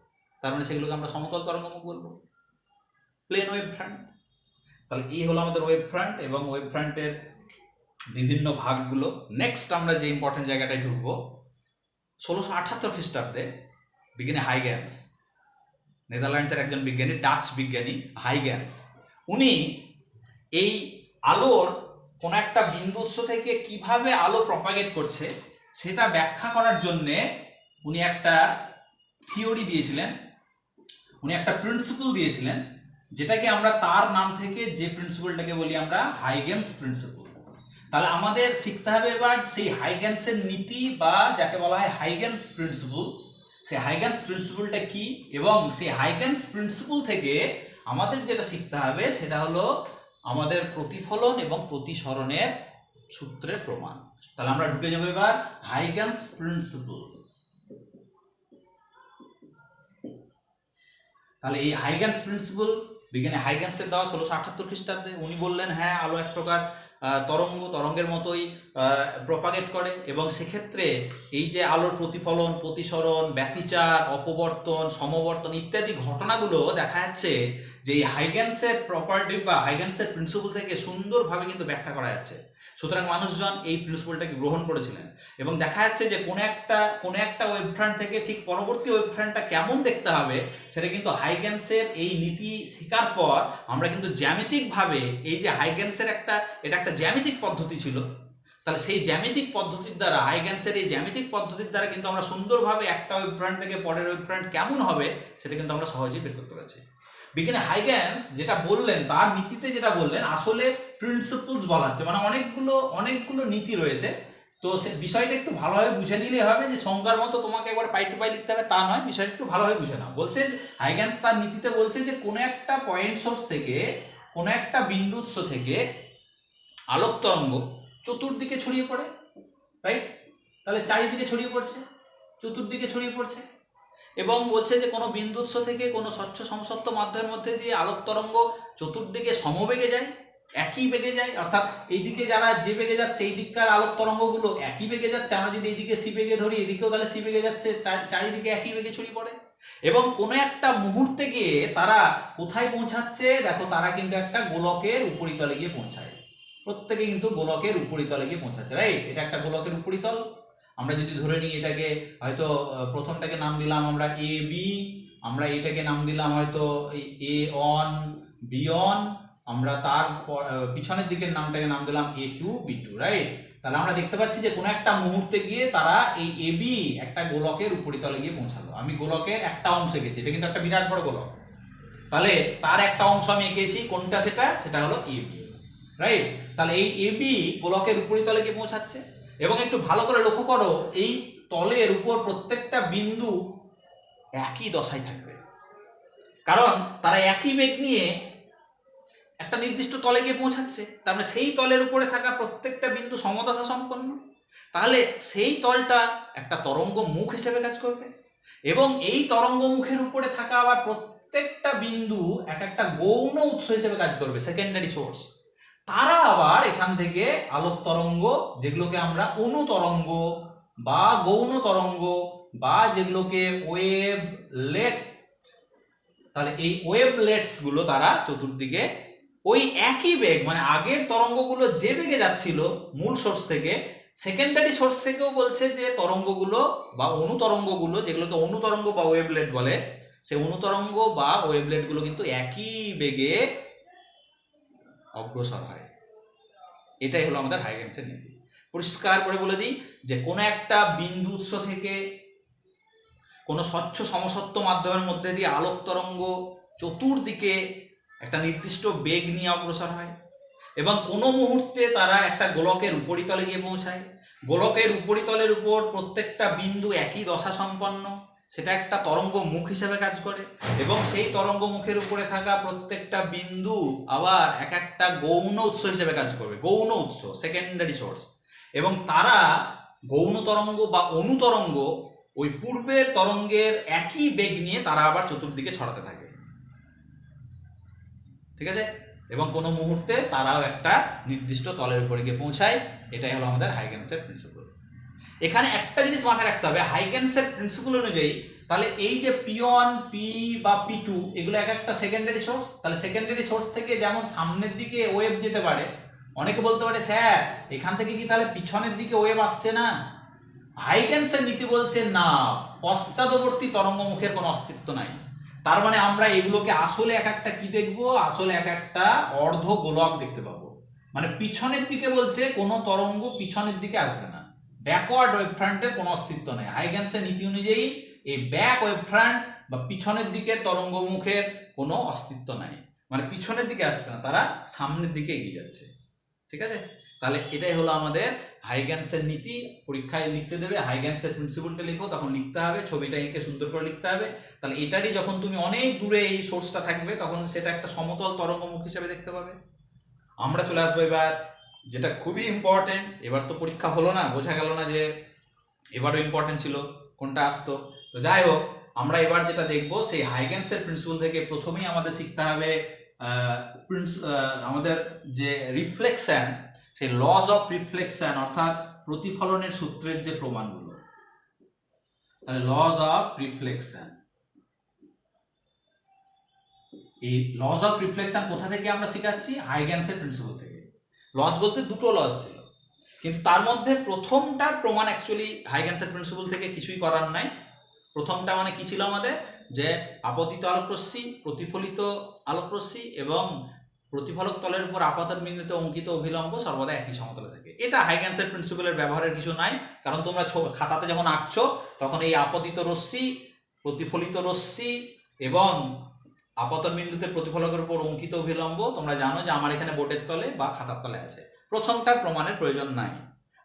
S1: তার মানে সেগুলোকে আমরা সমতল তরঙ্গমুখ বলবো, প্লেন ওয়েভ ফ্রন্ট। তাহলে এই হলো আমাদের ওয়েভ ফ্রন্ট এবং ওয়েভ ফ্রন্টের বিভিন্ন ভাগগুলো। নেক্সট আমরা যে ইম্পর্টেন্ট জায়গাটায় ঢুকবো, 1678 খ্রিস্টাব্দে বিজ্ঞানী হাইগেন্স, নেদারল্যান্ডসের একজন বিজ্ঞানী, ডাচ বিজ্ঞানী হাইগেন্স, উনি এই আলোর কোন একটা বিন্দু উৎস থেকে কিভাবে আলো প্রপাগেট করছে সেটা ব্যাখ্যা করার জন্য উনি একটা থিওরি দিয়েছিলেন, উনি একটা প্রিন্সিপল দিয়েছিলেন, যেটাকে আমরা তার নাম থেকে যে প্রিন্সিপলটাকে বলি আমরা হাইগেন্স প্রিন্সিপল। তাহলে আমাদের শিখতে হবে এবার সেই হাইগেন্সের নীতি বা যাকে বলা হয় হাইগেন্স প্রিন্সিপল, সেই হাইগেন্স প্রিন্সিপলটা কি, এবং সেই হাইগেন্স প্রিন্সিপল থেকে আমাদের যেটা শিখতে হবে সেটা হলো আমাদের প্রতিফলন এবং প্রতিসরণের সূত্রের প্রমাণ। তাহলে আমরা ঢুকে যাবো এবার হাইগেন্স প্রিন্সিপল। তাহলে এই হাইগেন্স প্রিন্সিপল বিজ্ঞানী হাইগেন্সের দেওয়া 1678 খ্রিস্টাব্দে। উনি বললেন হ্যাঁ, আলো এক প্রকার তরঙ্গের মতোই প্রপাগেট করে, এবং সেক্ষেত্রে এই যে আলোর প্রতিফলন, প্রতিসরণ, ব্যতিচার, অপবর্তন, সমবর্তন ইত্যাদি ঘটনাগুলো দেখা যাচ্ছে যে এই হাইগেন্সের প্রপার্টি বা হাইগেন্সের প্রিন্সিপল থেকে সুন্দরভাবে কিন্তু ব্যাখ্যা করা যাচ্ছে। সুতরাং মানুষজন এই প্রিন্সিপলটাকে গ্রহণ করেছিলেন, এবং দেখা যাচ্ছে যে কোনো একটা ওয়েভ ফ্রন্ট থেকে ঠিক পরবর্তী ওয়েভ ফ্রন্টটা কেমন দেখতে হবে সেটা কিন্তু হাইগেন্সের এই নীতি শেখার পর আমরা কিন্তু জ্যামিতিকভাবে, এই যে হাইগেন্সের এটা একটা জ্যামিতিক পদ্ধতি ছিল, তাহলে সেই জ্যামিতিক পদ্ধতির দ্বারা, হাইগেন্সের এই জ্যামিতিক পদ্ধতির দ্বারা কিন্তু আমরা সুন্দরভাবে একটা ওয়েভ ফ্রন্ট থেকে পরের ওয়েভ ফ্রন্ট কেমন হবে সেটা কিন্তু আমরা সহজেই বের করতে পারছি। বিজ্ঞানী হাইগেন্স যেটা বললেন তার নীতিতে যেটা বললেন আসলে প্রিন্সিপলস বলা হচ্ছে, মানে অনেকগুলো নীতি রয়েছে। তো সে বিষয়টা একটু ভালোভাবে বুঝে নিলে হবে, যে সংজ্ঞার মতো তোমাকে একবার পাই টু পাই লিখতে হবে তা নয়, বিষয়টা একটু ভালোভাবে বুঝে নাও। বলছে যে হাইগেন্স তার নীতিতে বলছে যে কোনো একটা পয়েন্ট সোর্স থেকে, কোনো একটা বিন্দু উৎস থেকে আলোক তরঙ্গ চতুর্দিকে ছড়িয়ে পড়ে, রাইট? তাহলে চারিদিকে ছড়িয়ে পড়ছে, চতুর্দিকে ছড়িয়ে পড়ছে, এবং বলছে যে কোনো বিন্দু উৎস থেকে কোনো স্বচ্ছ সমসত্ব মাধ্যমের মধ্যে দিয়ে আলোক তরঙ্গ চতুর্দিকে সমবেগে যায়, একই বেগে যায়, অর্থাৎ এইদিকে যারা যে বেগে যাচ্ছে এই দিককার আলোক তরঙ্গগুলো একই বেগে যাচ্ছে। আমরা যদি এইদিকে সি বেগে ধরি, এদিকেও তাহলে সি বেগে যাচ্ছে, চারিদিকে একই বেগে ছড়িয়ে পড়ে। এবং কোনো একটা মুহূর্তে গিয়ে তারা কোথায় পৌঁছাচ্ছে, দেখো তারা কিন্তু একটা গোলকের উপরিতলে গিয়ে পৌঁছায়। প্রত্যেকে কিন্তু গোলকের উপরিতলে গিয়ে পৌঁছাচ্ছে, রাইট? এটা একটা গোলকের উপরিতল। আমরা যদি ধরে নিই এটাকে, হয়তো প্রথমটাকে নাম দিলাম আমরা এ বি, আমরা এটাকে নাম দিলাম হয়তো এ অন বি অন, আমরা তার পিছনের দিকের নামটাকে নাম দিলাম এ টু বি টু, রাইট? তাহলে আমরা দেখতে পাচ্ছি যে কোনো একটা মুহূর্তে গিয়ে তারা এই এ বি একটা গোলকের উপরিতলে গিয়ে পৌঁছালো। আমি গোলকের একটা অংশ এঁকেছি, এটা কিন্তু একটা বিরাট বড় গোলক, তাহলে তার একটা অংশ আমি এঁকেছি, কোনটা সেটা হলো এ বি, রাইট? তাহলে এই এ বি গোলকের উপরিতলে গিয়ে পৌঁছাচ্ছে, এবং একটু ভালো করে লক্ষ্য করো এই তলের উপর প্রত্যেকটা বিন্দু একই দশায় থাকবে, কারণ তারা একই বেগ নিয়ে একটা নির্দিষ্ট তলে গিয়ে পৌঁছাচ্ছে। তার মানে সেই তলের উপরে থাকা প্রত্যেকটা বিন্দু সমদশা সম্পন্ন, তাহলে সেই তলটা একটা তরঙ্গ মুখ হিসেবে কাজ করবে, এবং এই তরঙ্গ মুখের উপরে থাকা আবার প্রত্যেকটা বিন্দু এক একটা গৌণ উৎস হিসেবে কাজ করবে, সেকেন্ডারি সোর্স। তারা আবার এখান থেকে আলোক তরঙ্গ, যেগুলোকে আমরা অণু তরঙ্গ বা গৌণ তরঙ্গ বা যেগুলোকে ওয়েভলেট, তাহলে এই ওয়েভলেটস গুলো তারা চতুর্দিকে ওই একই বেগ, মানে আগের তরঙ্গগুলো যে বেগে যাচ্ছিল মূল সোর্স থেকে, সেকেন্ডারি সোর্স থেকেও বলছে যে তরঙ্গগুলো বা অণু তরঙ্গগুলো, যেগুলোকে অণু তরঙ্গ বা ওয়েভলেট বলে, সেই অণু তরঙ্গ বা ওয়েভলেট গুলো কিন্তু একই বেগে অগ্রসর হয়। এটাই হলো আমাদের হাইগেন্সের নীতি। পরিষ্কার করে বলে দিই যে কোনো একটা বিন্দু উৎস থেকে কোনো স্বচ্ছ সমসত্ব মাধ্যমের মধ্যে দিয়ে আলোক তরঙ্গ চতুর্দিকে একটা নির্দিষ্ট বেগ নিয়ে অগ্রসর হয়, এবং কোনো মুহূর্তে তারা একটা গোলকের উপরিতলে গিয়ে পৌঁছায়। গোলকের উপরিতলের উপর প্রত্যেকটা বিন্দু একই দশা সম্পন্ন, সেটা একটা তরঙ্গ মুখ হিসেবে কাজ করে, এবং সেই তরঙ্গ মুখের উপরে থাকা প্রত্যেকটা বিন্দু আবার এক একটা গৌণ উৎস হিসেবে কাজ করবে, গৌণ উৎস, সেকেন্ডারি সোর্স। এবং তারা গৌণ তরঙ্গ বা অণু তরঙ্গ ওই পূর্বের তরঙ্গের একই বেগ নিয়ে তারা আবার চতুর্দিকে ছড়াতে থাকে, ঠিক আছে? এবং কোনো মুহূর্তে তারাও একটা নির্দিষ্ট তলের উপরে গিয়ে পৌঁছায়। এটাই হলো আমাদের হাইগেন্সের প্রিন্সিপল। এখানে একটা জিনিস মাথায় রাখতে হবে, হাইগেন্সের প্রিন্সিপল অনুযায়ী তাহলে এই যে পি1 পি বা পি2 এগুলো এক একটা সেকেন্ডারি সোর্স, তাহলে সেকেন্ডারি সোর্স থেকে যেমন সামনের দিকে ওয়েভ যেতে পারে, অনেকে বলতে পারে স্যার এখান থেকে কি তাহলে পিছনের দিকে ওয়েভ আসছে না? হাইগেন্সের নীতি বলছে না, পশ্চাদবর্তী তরঙ্গমুখের কোনো অস্তিত্ব নাই। তার মানে আমরা এগুলোকে আসলে এক একটা কি দেখবো, আসলে এক একটা অর্ধ গোলক দেখতে পাবো। মানে পিছনের দিকে বলছে কোনো তরঙ্গ পিছনের দিকে আসবে না, ব্যাকওয়ার্ড ওয়েভ ফ্রন্টের কোনো অস্তিত্ব নেই। হাইগেন্সের নীতি অনুযায়ী এই ব্যাক ওয়েভ ফ্রন্ট বা পিছনের দিকের তরঙ্গমুখের কোনো অস্তিত্ব নাই, মানে পিছনের দিকে আসছে না, তারা সামনের দিকে এগিয়ে যাচ্ছে, ঠিক আছে? তাহলে এটাই হলো আমাদের হাইগেন্সের নীতি। পরীক্ষায় লিখতে দেবে হাইগেন্সের প্রিন্সিপলটা লিখো, তখন লিখতে হবে, ছবিটা এঁকে সুন্দর করে লিখতে হবে। তাহলে এটারই যখন তুমি অনেক দূরে এই সোর্সটা থাকবে তখন সেটা একটা সমতল তরঙ্গমুখ হিসেবে দেখতে পাবে। আমরা চলে আসবো এবার যেটা খুবই ইম্পর্টেন্ট। এবার তো পরীক্ষা হলো না, বোঝা গেল না যে এবারও ইম্পর্টেন্ট ছিল, কোনটা আসতো। তো যাই হোক, আমরা এবার যেটা দেখবো সেই হাইগেন্সের প্রিন্সিপল থেকে প্রথমেই আমাদের শিখতে হবে আমাদের যে রিফ্লেকশন, সেই লস অফ রিফ্লেকশন, অর্থাৎ প্রতিফলনের সূত্রের যে প্রমাণগুলো। তাহলে লস অফ রিফ্লেকশন, এই লস অফ রিফ্লেকশন কোথা থেকে আমরা শিখাচ্ছি? হাইগেন্সের প্রিন্সিপল থেকে। লস বলতে দুটো লস ছিল, কিন্তু তার মধ্যে প্রথমটার প্রমাণ অ্যাকচুয়ালি হাইগেন্সের প্রিন্সিপল থেকে কিছুই করার নাই। প্রথমটা মানে কি ছিল আমাদের, যে আপতিত আলোকরশ্মি, প্রতিফলিত আলোকরশ্মি এবং প্রতিফলক তলের উপর আপাতত বিন্দুতে অঙ্কিত অভিলম্ব সর্বদা একই সমতলে থাকে। এটা হাইগেন্সের প্রিন্সিপলের ব্যবহারের কিছু নাই, কারণ তোমরা খাতাতে যখন আঁকছো তখন এই আপতিত রশ্মি, প্রতিফলিত রশ্মি এবং আপতন বিন্দুতে প্রতিফলকের উপর অঙ্কিত অভিলম্ব তোমরা জানো যে আমার এখানে বোর্ডের তলে বা খাতার তলে আছে। প্রথমটার প্রমাণের প্রয়োজন নাই।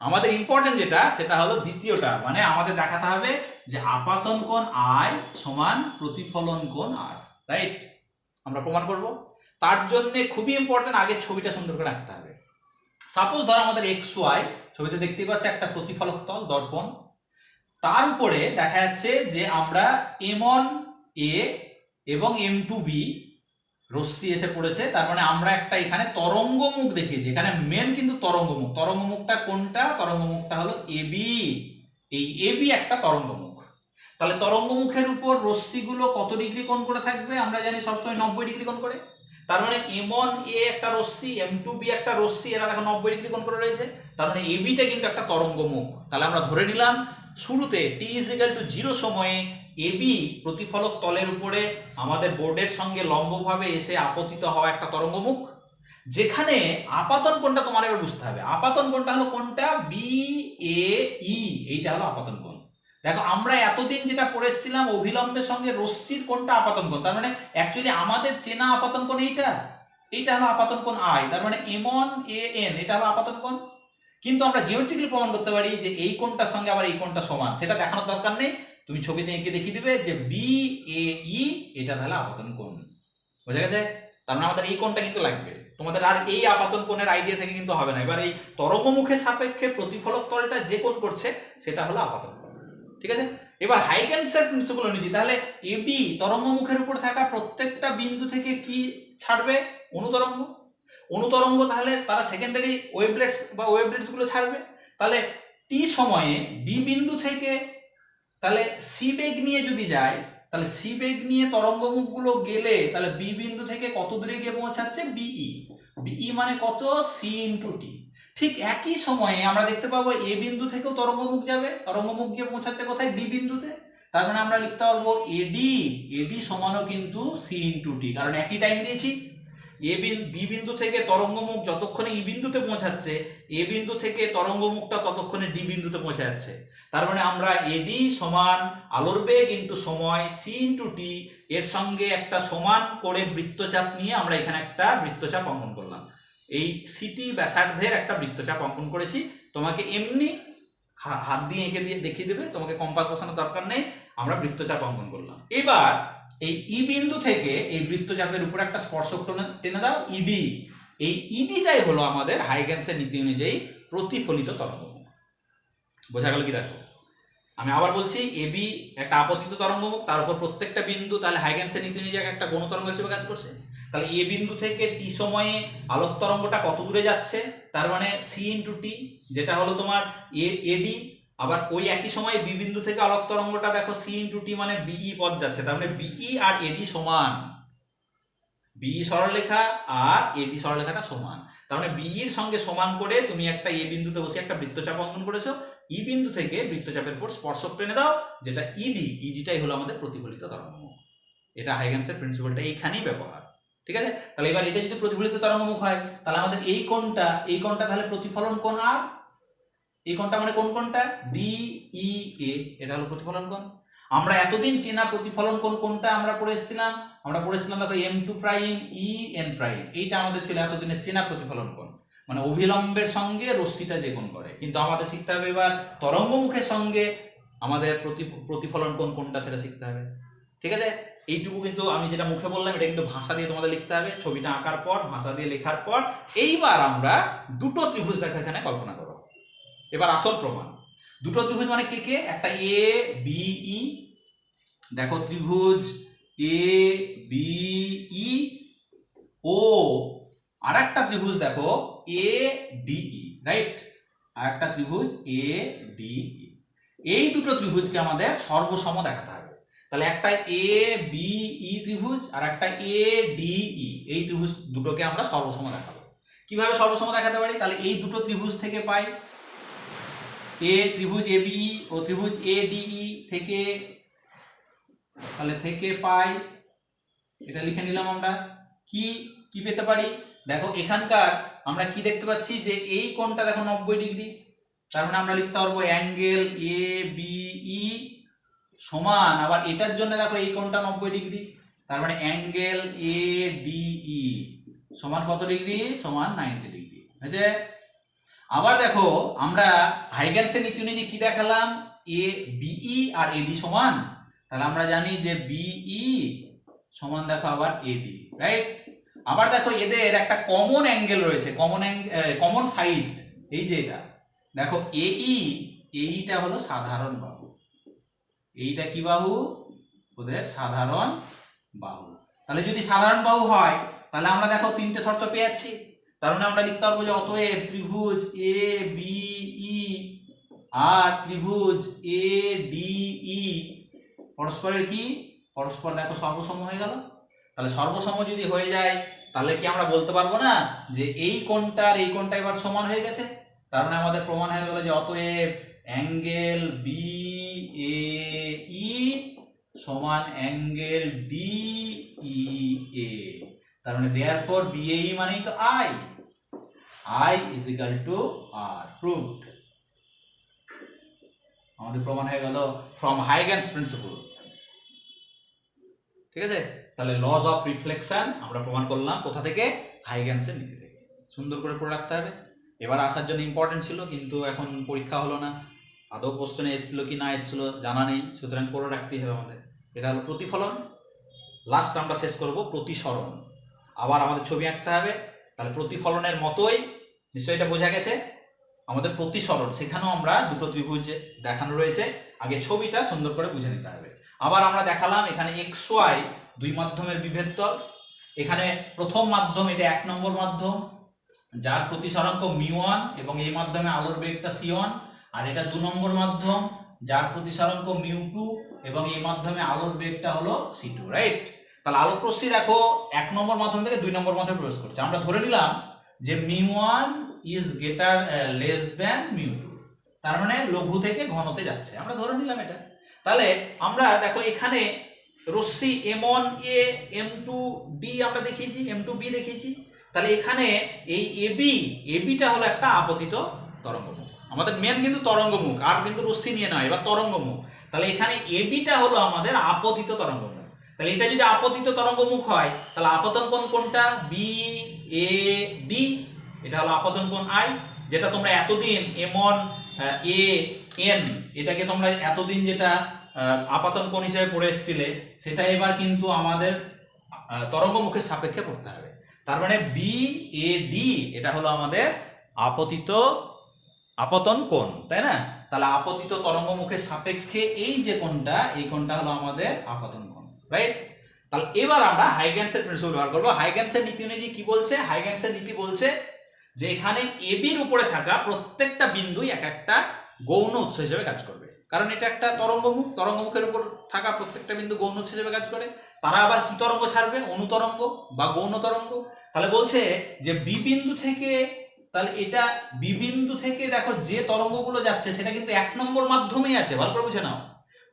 S1: আমাদের ইম্পর্টেন্ট যেটা সেটা হলো দ্বিতীয়টা, মানে আমাদের দেখাতে হবে যে আপাতন কোণ আই সমান প্রতিফলন কোণ আর, রাইট? আমরা প্রমাণ করব। তার জন্য খুবই ইম্পর্টেন্ট আগে ছবিটা সুন্দর করে রাখতে হবে। সাপোজ ধরো আমাদের এক্স ওয়াই ছবিতে দেখতে পাচ্ছি একটা প্রতিফলক তল দর্পণ, তার উপরে দেখা যাচ্ছে যে আমরা M1 A এবং M2 B রশ্মি এসে পড়েছে। তার মানে আমরা একটা এখানে তরঙ্গ মুখ দেখিয়েছি, এখানে মেন কিন্তু তরঙ্গ মুখ। তরঙ্গ মুখটা কোনটা? তরঙ্গ মুখটা হলো এবি। এই এবি একটা তরঙ্গ মুখ। তাহলে তরঙ্গ মুখের উপর রশ্মিগুলো কত ডিগ্রি কোণ করে থাকবে? আমরা জানি সবসময় 90 ডিগ্রি কোণ করে। তার মানে M1 A একটা রশ্মি, M2 B একটা রশ্মি, এরা দেখো 90 ডিগ্রি কোণ করে রয়েছে। তার মানে এবিটা কিন্তু একটা তরঙ্গ মুখ। তাহলে আমরা ধরে নিলাম শুরুতে t=0 সময়ে এবি প্রতিফলক তলের উপরে আমাদের বোর্ডের সঙ্গে লম্বভাবে এসে আপতিত হওয়া একটা তরঙ্গমুখ, যেখানে আপাতন কোণটা তোমার এবার বুঝতে হবে। আপাতন কোণটা হলো কোনটা? বি এ ই, এইটা হলো আপাতন কোণ। দেখো আমরা এতদিন যেটা পড়েছিলাম অভিলম্বের সঙ্গে রশ্মির কোণটা আপাতন কোণ, তার মানে অ্যাকচুয়ালি আমাদের চেনা আপাতন কোণ এইটা হলো আপাতন কোণ আই। তার মানে M1 AN এটা হলো আপাতন কোণ। কিন্তু আমরা জিওমেট্রিক্যালি প্রমাণ করতে পারি যে এই কোণটার সঙ্গে আবার এই কোণটা সমান, সেটা দেখানোর দরকার নেই। তুমি ছবিতে এঁকে দেখিয়ে দিবে যে BAE এটা তাহলে আপাতন কোণ। বোঝা গেছে? তার মানে আমাদের এই কোণটা কিন্তু লাগবে। তোমাদের আর এই আপাতন কোণের আইডিয়া থেকে কিন্তু হবে না। এবার এই তরঙ্গমুখের সাপেক্ষে প্রতিফলক তলটা যে কোণ করছে সেটা হলো আপাতন কোণ। ঠিক আছে? এবার হাইগেনসের প্রিন্সিপাল অনুযায়ী তাহলে এবি তরঙ্গমুখের উপর থাকা প্রত্যেকটা বিন্দু থেকে কি ছাড়বে? অনুতরঙ্গ। অনুতরঙ্গ তাহলে তারা সেকেন্ডারি ওয়েভলেটস বা ওয়েভলেটস গুলো ছাড়বে। তাহলে টি সময়ে বি বিন্দু থেকে তাহলে সি বেগ নিয়ে যদি যায়, তাহলে সি বেগ নিয়ে তরঙ্গমুখগুলো গেলে তাহলে বি বিন্দু থেকে কত দূরে গিয়ে পৌঁছাচ্ছে? বিই। বিই মানে কত? C into T. ঠিক একই সময়ে আমরা দেখতে পাবো এ বিন্দু থেকেও তরঙ্গমুখ যাবে, তরঙ্গমুখ গিয়ে পৌঁছাচ্ছে কোথায়? ডি বিন্দুতে। তার মানে আমরা লিখতে পারবো এডি, এডি সমানও কিন্তু সি ইন্টু টি, কারণ একই টাইম দিয়েছি। বি বিন্দু থেকে তরঙ্গমুখ যতক্ষণে ই বিন্দুতে পৌঁছাচ্ছে, এ বিন্দু থেকে তরঙ্গমুখটা ততক্ষণে ডি বিন্দুতে পৌঁছে যাচ্ছে। তার মানে আমরা এডি সমান আলোর বেগ ইন্টু সময় সি ইন্টু টি এর সঙ্গে একটা সমান করে বৃত্তচাপ নিয়ে আমরা এখানে একটা বৃত্তচাপ অঙ্কন করলাম। এই সিটি ব্যাসার্ধের একটা বৃত্তচাপ অঙ্কন করেছি। তোমাকে এমনি হাত দিয়ে এঁকে দিয়ে দেখিয়ে দেবে, তোমাকে কম্পাস বসানোর দরকার নেই। আমরা বৃত্তচাপ অঙ্কন করলাম। এবার এই ই বিন্দু থেকে এই বৃত্তচাপের উপর একটা স্পর্শক টেনে দাও, ইডি। এই ইডিটাই হলো আমাদের হাইগেনসের নীতি অনুযায়ী প্রতিফলিত তরঙ্গমুখ। বোঝা গেল কি? দেখো আমি আবার বলছি, এবি একটা আপতিত তরঙ্গমুখ, তার উপর প্রত্যেকটা বিন্দু তাহলে হাইগেনসের নীতি অনুযায়ী একটা গৌণ তরঙ্গ হিসেবে কাজ করছে। তাহলে এ বিন্দু থেকে টি সময়ে আলোক তরঙ্গটা কত দূরে যাচ্ছে? তার মানে সি ইন্টু টি, যেটা হলো তোমার এডি। আবার ওই একই সময় বি বিন্দু থেকে আলোক তরঙ্গটা দেখো সি ইন্টু টি মানে বিই পথ যাচ্ছে, তার মানে বিই আর এডি সমান। বিই সরলরেখা আর এডি সরলরেখাটা সমান, তার মানে বিই এর সঙ্গে সমান করে তুমি একটা এ বিন্দুতে বসে একটা বৃত্তচাপ অঙ্কন করেছো। ই বিন্দু থেকে বৃত্তচাপের উপর স্পর্শক টেনে দাও, যেটা ইডি। ইডিটাই হলো আমাদের প্রতিফলিত তরঙ্গমুখ। এটা হাইগেনসের প্রিন্সিপালটা এইখানেই ব্যবহার। ঠিক আছে? তাহলে এবার এটা যদি প্রতিফলিত তরঙ্গমুখ হয়, তাহলে আমাদের এই কোণটা তাহলে প্রতিফলন কোণ। আর এই কোণটা মানে কোন কোণটা? ডিইএ, এটা হলো প্রতিফলন কোণ। আমরা এতদিন চেনা প্রতিফলন কোণ কোনটা আমরা পড়ে এসেছিলাম? আমরা পড়েছিলাম দেখো M2 প্রাইম EN প্রাইম, এইটা আমাদের ছিল এতদিনের চেনা প্রতিফলন কোণ, মানে অভিলম্বের সঙ্গে রশ্মিটা যে কোণ করে। কিন্তু আমাদের শিখতে হবে এবার তরঙ্গমুখের সঙ্গে আমাদের প্রতিফলন কোণ কোনটা সেটা শিখতে হবে। ঠিক আছে? এইটুকু কিন্তু আমি যেটা মুখে বললাম এটা কিন্তু ভাষা দিয়ে তোমাদের লিখতে হবে। ছবিটা আঁকার পর ভাষা দিয়ে লেখার পর এইবার আমরা দুটো ত্রিভুজ দেখো এখানে কল্পনা করো। এবার আসল প্রমাণ। দুটো ত্রিভুজ মানে কে কে? একটা এ বি ই, দেখো ত্রিভুজ এ বি ই ও আর একটা ত্রিভুজ দেখো এ ডি ই, রাইট? আর একটা ত্রিভুজ এ ডি ই। এই দুটো ত্রিভুজকে আমাদের সর্বসম দেখাতে হবে। তাহলে একটা এ বি ই ত্রিভুজ আর একটা এ ডি ই, এই ত্রিভুজ দুটোকে আমরা সর্বসম দেখাবো। কিভাবে সর্বসম দেখাতে পারি? তাহলে এই দুটো ত্রিভুজ থেকে পাই ত্রিভুজ এবি ও ত্রিভুজ এডিই থেকে, তাহলে থেকে পাই, এটা লিখে নিলাম আমরা। কি কি পেতে পারি? দেখো এখানকার আমরা কি দেখতে পাচ্ছি যে এই কোণটা দেখো 90 ডিগ্রি, তার মানে আমরা লিখতে পারবো অ্যাঙ্গেল এ বি ই সমান, আবার এটার জন্য দেখো এই কোণটা 90 ডিগ্রি, তার মানে অ্যাঙ্গেল এ ডি ই সমান কত ডিগ্রি? সমান 90 ডিগ্রি। বুঝেছে? আবার দেখো আমরা হাইগেনসের নীতি অনুযায়ী কি দেখালাম? এ বিই আর এডি সমান, তাহলে আমরা জানি যে বিই সমান দেখো আবার এডি, রাইট? আবার দেখো এদের একটা কমন অ্যাঙ্গেল রয়েছে, কমন সাইড, এই যে এটা দেখো এইটা হলো সাধারণ বাহু। এইটা কি বাহু? ওদের সাধারণ বাহু। তাহলে যদি সাধারণ বাহু হয় তাহলে আমরা দেখো তিনটে শর্ত পেয়ে যাচ্ছি। তার মানে আমরা লিখতে পারবো যে অতএব ত্রিভুজ এ বি ই আর ত্রিভুজ এ ডি ই পরস্পরের কি? পরস্পর দেখো সর্বসম হয়ে গেল। তাহলে সর্বসম যদি হয়ে যায় তাহলে কি আমরা বলতে পারবো না যে এই কোণটা আর এই কোণটা এবার সমান হয়ে গেছে? তার মানে আমাদের প্রমাণ হয়ে গেল যে অতএব অ্যাঙ্গেল বি এ ই সমান অ্যাঙ্গেল ডি ই এ। তার মানে দেয়ারফর বিএই মানেই তো I is equal to R. Proved. আমাদের প্রমাণ হয়ে গেল ফ্রম হাইগেনস প্রিন্সিপল। ঠিক আছে? তাহলে লজ অফ রিফ্লেকশন আমরা প্রমাণ করলাম কোথা থেকে? হাইগেনসের নীতি থেকে। সুন্দর করে পড়ে রাখতে হবে। এবার আসার জন্য ইম্পর্টেন্ট ছিল, কিন্তু এখন পরীক্ষা হলো না, আদৌ কোশ্চেনে এসেছিল কি না এসেছিল জানা নেই, সুতরাং পড়ে রাখতেই হবে আমাদের। এটা হলো প্রতিফলন। লাস্ট আমরা শেষ করব প্রতিসরণ। আবার আমাদের ছবি আঁকতে হবে। তাহলে প্রতিফলনের মতোই নিশ্চয়ই এটা বোঝা গেছে। আমাদের প্রতিসরণ, সেখানেও আমরা দুটো ত্রিভুজ দেখানো রয়েছে, আগে ছবিটা সুন্দর করে বুঝে নিতে হবে। আবার আমরা দেখালাম এখানে এক্স ওয়াই দুই মাধ্যমের বিভেদ তল। এখানে প্রথম মাধ্যম, এটা 1 নম্বর মাধ্যম, যার প্রতিসরাঙ্ক মিউ1 এবং এই মাধ্যমে আলোর বেগটা c1। আর এটা 2 নম্বর মাধ্যম, যার প্রতিসরাঙ্ক মিউ2 এবং এই মাধ্যমে আলোর বেগটা হলো c2, রাইট? তাহলে আলোক রশ্মি দেখো 1 নম্বর মাধ্যম থেকে 2 নম্বর মাধ্যমে প্রবেশ করছে। আমরা ধরে নিলাম যে মিউ1 ইজ লেস দ্যান মিউ2, তার মানে লঘু থেকে ঘনতে যাচ্ছে, আমরা ধরে নিলাম এটা। তাহলে আমরা দেখো এখানে রশ্মি m1a m2d আমরা দেখিয়েছি, m2b দেখিয়েছি। তাহলে এখানে এই এবিটা হলো একটা আপতিত তরঙ্গমুখ। আমাদের মেন কিন্তু তরঙ্গমুখ, আর কিন্তু রশ্মি নিয়ে নয়, এবার তরঙ্গমুখ। তাহলে এখানে এবিটা হলো আমাদের আপতিত তরঙ্গমুখ। তাহলে এটা যদি আপতিত তরঙ্গমুখ হয় তাহলে আপতন কোণ কোনটা? বি এ ডি, এটা হলো আপতন কোণ আই, যেটা তোমরা এতদিন m1 a n এটাকে তোমরা এতদিন যেটা আপতন কোণ হিসেবে পড়ে এসেছিলে, সেটা এবার কিন্তু আমাদের তরঙ্গমুখের সাপেক্ষে পড়তে হবে। তার মানে বি এ ডি এটা হলো আমাদের আপতন কোণ, তাই না? তাহলে আপতিত তরঙ্গমুখের সাপেক্ষে এই যে কোণটা, এই কোণটা হলো আমাদের আপতন কোণ, রাইট? তাহলে এবার আমরা হাইগেনসের প্রিন্সিপল ব্যবহার করব। হাইগেনসের নীতি অনুযায়ী কি বলছে? হাইগেনসের নীতি বলছে যে এখানে এবির উপরে থাকা প্রত্যেকটা বিন্দুই এক একটা গৌণ উৎস হিসেবে কাজ করবে, কারণ এটা একটা তরঙ্গমুখ, তরঙ্গমুখের উপর থাকা প্রত্যেকটা বিন্দু গৌণ উৎস হিসেবে কাজ করে। তারা আবার কি তরঙ্গ ছাড়বে? অনুতরঙ্গ বা গৌণ তরঙ্গ। তাহলে বলছে যে বি বিন্দু থেকে, তাহলে এটা বি বিন্দু থেকে দেখো যে তরঙ্গগুলো যাচ্ছে সেটা কিন্তু 1 নম্বর মাধ্যমেই আছে, ভালো করে বুঝে নাও।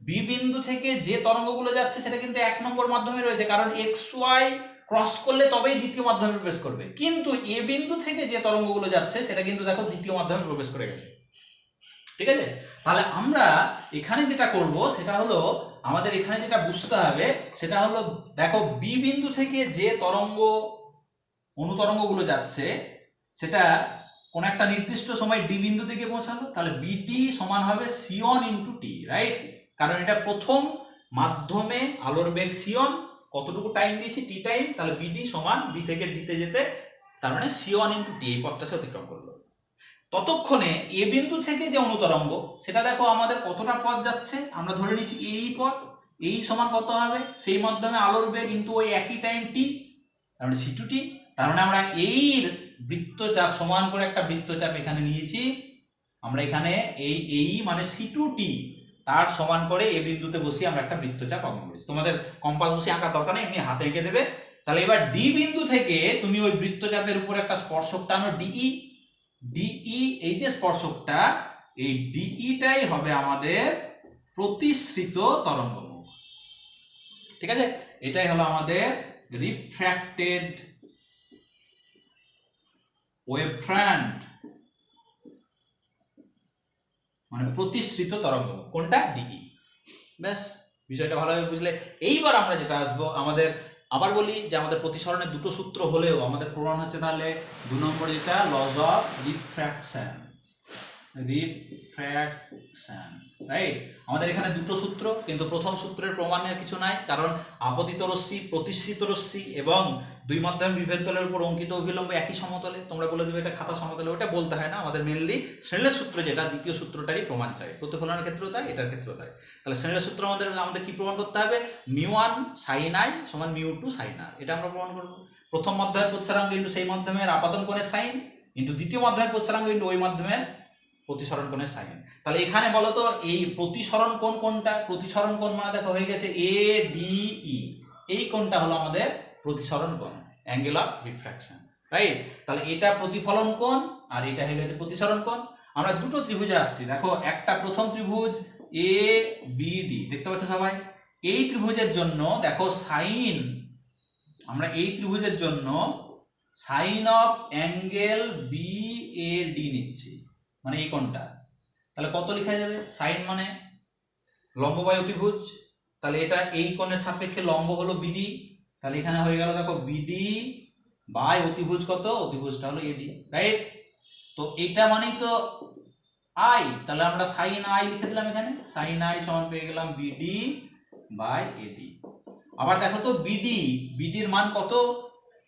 S1: বি বিন্দু থেকে যে তরঙ্গগুলো যাচ্ছে সেটা কিন্তু 1 নম্বর মাধ্যমে রয়েছে, কারণ এক্স ওয়াই ক্রস করলে তবেই দ্বিতীয় মাধ্যমে প্রবেশ করবে। কিন্তু এ বিন্দু থেকে যে তরঙ্গগুলো যাচ্ছে সেটা কিন্তু দেখো দ্বিতীয় মাধ্যমে প্রবেশ করে গেছে, ঠিক আছে? তাহলে আমরা এখানে যেটা করব সেটা হলো, আমাদের এখানে যেটা বুঝতে হবে সেটা হলো, দেখো বি বিন্দু থেকে যে অনুতরঙ্গগুলো যাচ্ছে সেটা কোন একটা নির্দিষ্ট সময় ডি বিন্দু থেকে পৌঁছালো, তাহলে বিডি সমান হবে c1 * t, রাইট? কারণ এটা প্রথম মাধ্যমে আলোর বেগ c1, কতটুকু টাইম দিয়েছি? t time. তাহলে বিডি সমান বি থেকে ডিতে যেতে, তার মানে c1 * t এই পথটা সে অতিক্রম করলো। ততক্ষণে এ বিন্দু থেকে যে অনুতরঙ্গ সেটা দেখো আমাদের কতটা পথ যাচ্ছে, আমরা ধরে নিচ্ছি এই পথ, এই সমান কত হবে? সেই মাধ্যমে আলোর বেগ কিন্তু ওই একই টাইম t, তার মানে c2t। তার মানে আমরা এই বৃত্তচাপ সমান করে একটা বৃত্তচাপ এখানে নিয়েছি, আমরা এখানে এই মানে c2t তার সমান করে এ বিন্দুতে বসিয়ে আমরা একটা বৃত্তচাপ অঙ্কন করেছি। তোমাদের কম্পাস বসিয়ে আঁকার দরকার নেই, এমনি হাতে এঁকে দেবে। তাহলে এবার ডি বিন্দু থেকে তুমি ওই বৃত্তচাপের উপর একটা স্পর্শক টানো ডিই, এই যে স্পর্শকটা, এই ডিইটাই হবে আমাদের প্রতিসৃত তরঙ্গমুখ, ঠিক আছে? এটাই হলো আমাদের রিফ্র্যাক্টেড ওয়েভ ফ্রন্ট, মানে প্রতিসৃত তরঙ্গমুখ, কোনটা? ডিই। ব্যাস, বিষয়টা ভালোভাবে বুঝলে এইবার আমরা যেটা আসবো আমাদের আবার বলি যে আমাদের প্রতিসরণের দুটো সূত্র হলেও আমাদের প্রমাণ হচ্ছে তাহলে 2 নম্বর যেটা লজ অফ রিফ্র্যাকশন, রাইট। আমাদের এখানে দুটো সূত্র, কিন্তু প্রথম সূত্রের প্রমাণের কিছু নাই, কারণ আপতিত রশ্মি, প্রতিসৃত রশ্মি এবং দুই মাধ্যম বিভেদ তলের উপর অঙ্কিত অভিলম্ব একই সমতলে। তোমরা বলে দেবে এটা খাতা সমতলে, ওটা বলতে হয় না, আমাদের মেনলি স্নেলের সূত্র যেটা দ্বিতীয় সূত্রটারই প্রমাণ চাই, প্রতিফলনের ক্ষেত্রেও তাই, এটার ক্ষেত্রেও তাই। তাহলে স্নেলের সূত্র আমাদের কি প্রমাণ করতে হবে? μ1 sin i সমান μ2 sin r, এটা আমরা প্রমাণ করব। প্রথম মাধ্যমের প্রতিসরাঙ্ক ইনটু সেই মাধ্যমের আপাতন কোণের সাইন ইনটু দ্বিতীয় মাধ্যমের প্রতিসরাঙ্ক ইনটু ওই মাধ্যমের প্রতিসরণ কোণের সাইন। তাহলে এখানে বলো তো এই প্রতিসরণ কোণ কোনটা? প্রতিসরণ কোণ মানে দেখো হয়ে গেছে এ ডি ই, এই কোণটা হলো আমাদের প্রতিসরণ কোণ, অ্যাঙ্গেল অফ রিফ্র্যাকশন, রাইট। তাহলে এটা প্রতিফলন কোণ আর এটা হয়ে গেছে প্রতিসরণ কোণ। আমরা দুটো ত্রিভুজে আসছি, দেখো একটা প্রথম ত্রিভুজ এ বি ডি দেখতে পাচ্ছ সবাই। এই ত্রিভুজের জন্য দেখো সাইন, আমরা এই ত্রিভুজের জন্য sine of angle B A D নিচ্ছি, মানে এই কোণটা। তাহলে কত লেখা যাবে? সাইন মানে লম্ব বাই অতিভুজ, তাহলে এটা এই কোণের সাপেক্ষে লম্ব হলো বিডি, তাহলে এখানে হয়ে গেল দেখো বিডি বাই অতিভুজ কত? অতিভুজটা হলো এডি, রাইট। তো এটা মানেই তো আই, তাহলে আমরা সাইন আই লিখে দিলাম এখানে, সাইন আই সমান পেয়ে গেলাম বিডি বাই এডি। আবার দেখো তো বিডির মান কত?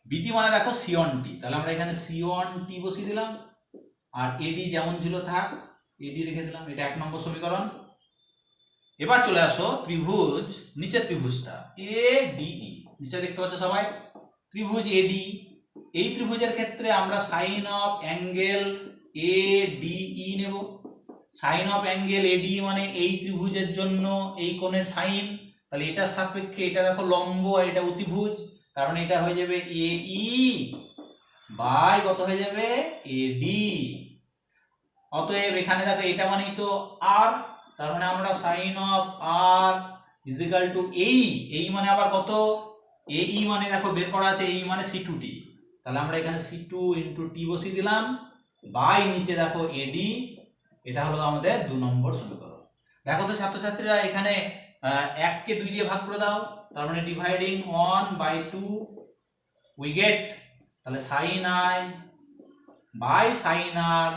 S1: বিডি মানে দেখো সি1 টি, তাহলে আমরা এখানে সি1 টি বসিয়ে দিলাম, আর এডি যেমন ছিল থাক, এডি রেখে দিলাম, এটা 1 নম্বর সমীকরণ। এবার চলে আসো ত্রিভুজ, নিচের ত্রিভুজটা এ ডিই, নিচে দেখতে পাচ্ছ সবাই ত্রিভুজ এডি। এই ত্রিভুজের ক্ষেত্রে আমরা sine of angle A DE নেব। সাইন অফ অ্যাঙ্গেল এডি মানে এই ত্রিভুজের জন্য এই কোণের সাইন, তাহলে এটার সাপেক্ষে এটা দেখো লম্ব আর এটা অতিভুজ, তার মানে এটা হয়ে যাবে এই বাই কত হয়ে যাবে? এডি। অতএব এখানে দেখো এটা মানেই তো আর, তার মানে আমরা sine of R is equal to এই মানে আবার কত? এই মানে দেখো বের করা আছে, এই মানে সি টু টি, তাহলে আমরা এখানে সি টু ইন্টু টি বসিয়ে দিলাম, বাই নিচে দেখো এডি, এটা হলো আমাদের 2 নম্বর সমীকরণ। দেখো তো ছাত্রছাত্রীরা এখানে 1 কে 2 দিয়ে ভাগ করে দাও, তার মানে ডিভাইডিং 1/2 উই গেট, তাহলে sine I by sine R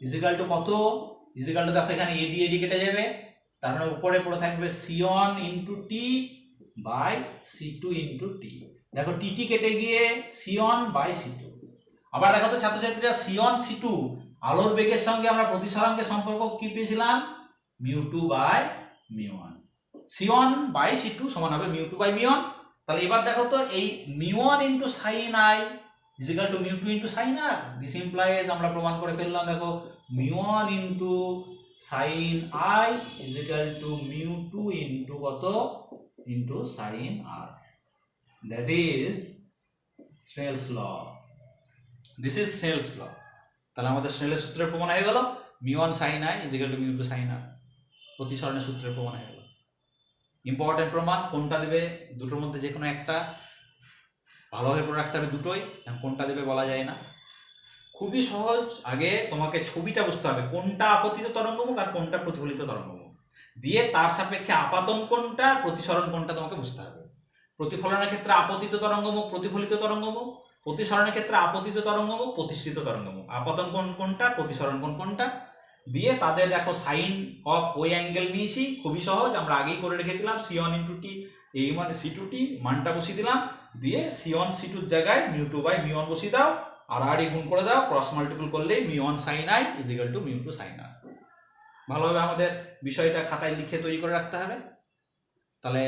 S1: is equal to কত? ইজিক্যাল টু দেখো এখানে এডি এডি কেটে যাবে, তার মানে উপরে পড়ে থাকবে সি1 into T by C two into T. দেখো টি কেটে গিয়ে সি1 বাই সি2। আবার দেখো তো ছাত্রছাত্রীরা সি1 সি2 আলোর বেগের সঙ্গে আমরা প্রতিসরাঙ্কের সম্পর্ক কি পেয়েছিলাম? μ2 বাই μ1। সি1 বাই সি2 সমান হবে μ2 বাই μ1। তাহলে এবার দেখো তো এই μ1 into sine i is equal to μ2 into sin r. This implies আমরা প্রমাণ করে ফেললাম, দেখো μ1 into sin i is equal to μ2 into কত? into sin r. That is Snell's law. This is Snell's law. তাহলে আমাদের স্নেলের সূত্রের প্রমাণ হয়ে গেল μ1 sin i is equal to μ2 sin r, প্রতিসরণের সূত্রের প্রমাণ হয়ে গেল। ইম্পর্টেন্ট প্রমাণ, কোনটা দেবে দুটোর মধ্যে যে কোনো একটা, ভালোভাবে পড়ে রাখতে হবে দুটোই, কোনটা দেবে বলা যায় না, খুবই সহজ। আগে তোমাকে ছবিটা বুঝতে হবে, কোনটা আপতিত তরঙ্গমুখ আর কোনটা প্রতিফলিত তরঙ্গমুখ, দিয়ে তার সাপেক্ষে আপাতন কোনটা, প্রতিসরণ কোনটা তোমাকে বুঝতে হবে। প্রতিফলনের ক্ষেত্রে আপতিত তরঙ্গমুখ, প্রতিফলিত তরঙ্গমুখ, প্রতিসরণের ক্ষেত্রে আপতিত তরঙ্গমুখ, প্রতিসৃত তরঙ্গমুখ, আপাতন কোণ কোনটা, প্রতিসরণ কোণ কোনটা, দিয়ে তাদের দেখো সাইন অফ ওই অ্যাঙ্গেল নিয়েছি, খুবই সহজ, আমরা আগেই করে রেখেছিলাম সি1 ইন্টু টি, এই মানে সি টু টি মানটা বসিয়ে দিলাম, দিয়ে সি1 সি2 জায়গায় μ2 বাই μ1 বসিয়ে দাও, আর গুণ করে দাও, ক্রস মাল্টিপল করলেই μ1 sin i is equal to μ2 sin r। ভালোভাবে আমাদের বিষয়টা খাতায় লিখে তৈরি করে রাখতে হবে। তাহলে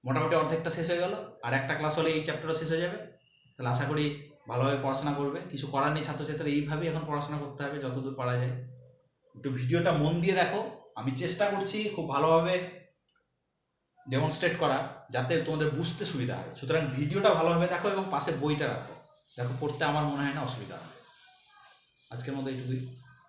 S1: মোটামুটি অর্ধেকটা শেষ হয়ে গেল, আর একটা ক্লাস হলে এই চ্যাপ্টারও শেষ হয়ে যাবে। তাহলে আশা করি ভালোভাবে পড়াশোনা করবে, কিছু করার নেই, ছাত্রছাত্রীরা এইভাবেই এখন পড়াশোনা করতে হবে যতদূর পারা যায়। একটু ভিডিওটা মন দিয়ে দেখো, আমি চেষ্টা করছি খুব ভালোভাবে ডেমনস্ট্রেট করা, যাতে তোমাদের বুঝতে সুবিধা হয়। সুতরাং ভিডিওটা ভালোভাবে দেখো এবং পাশে বইটা রাখো, দেখো পড়তে আমার মনে হয় না অসুবিধা হবে। আজকের মতো এইটুকুই।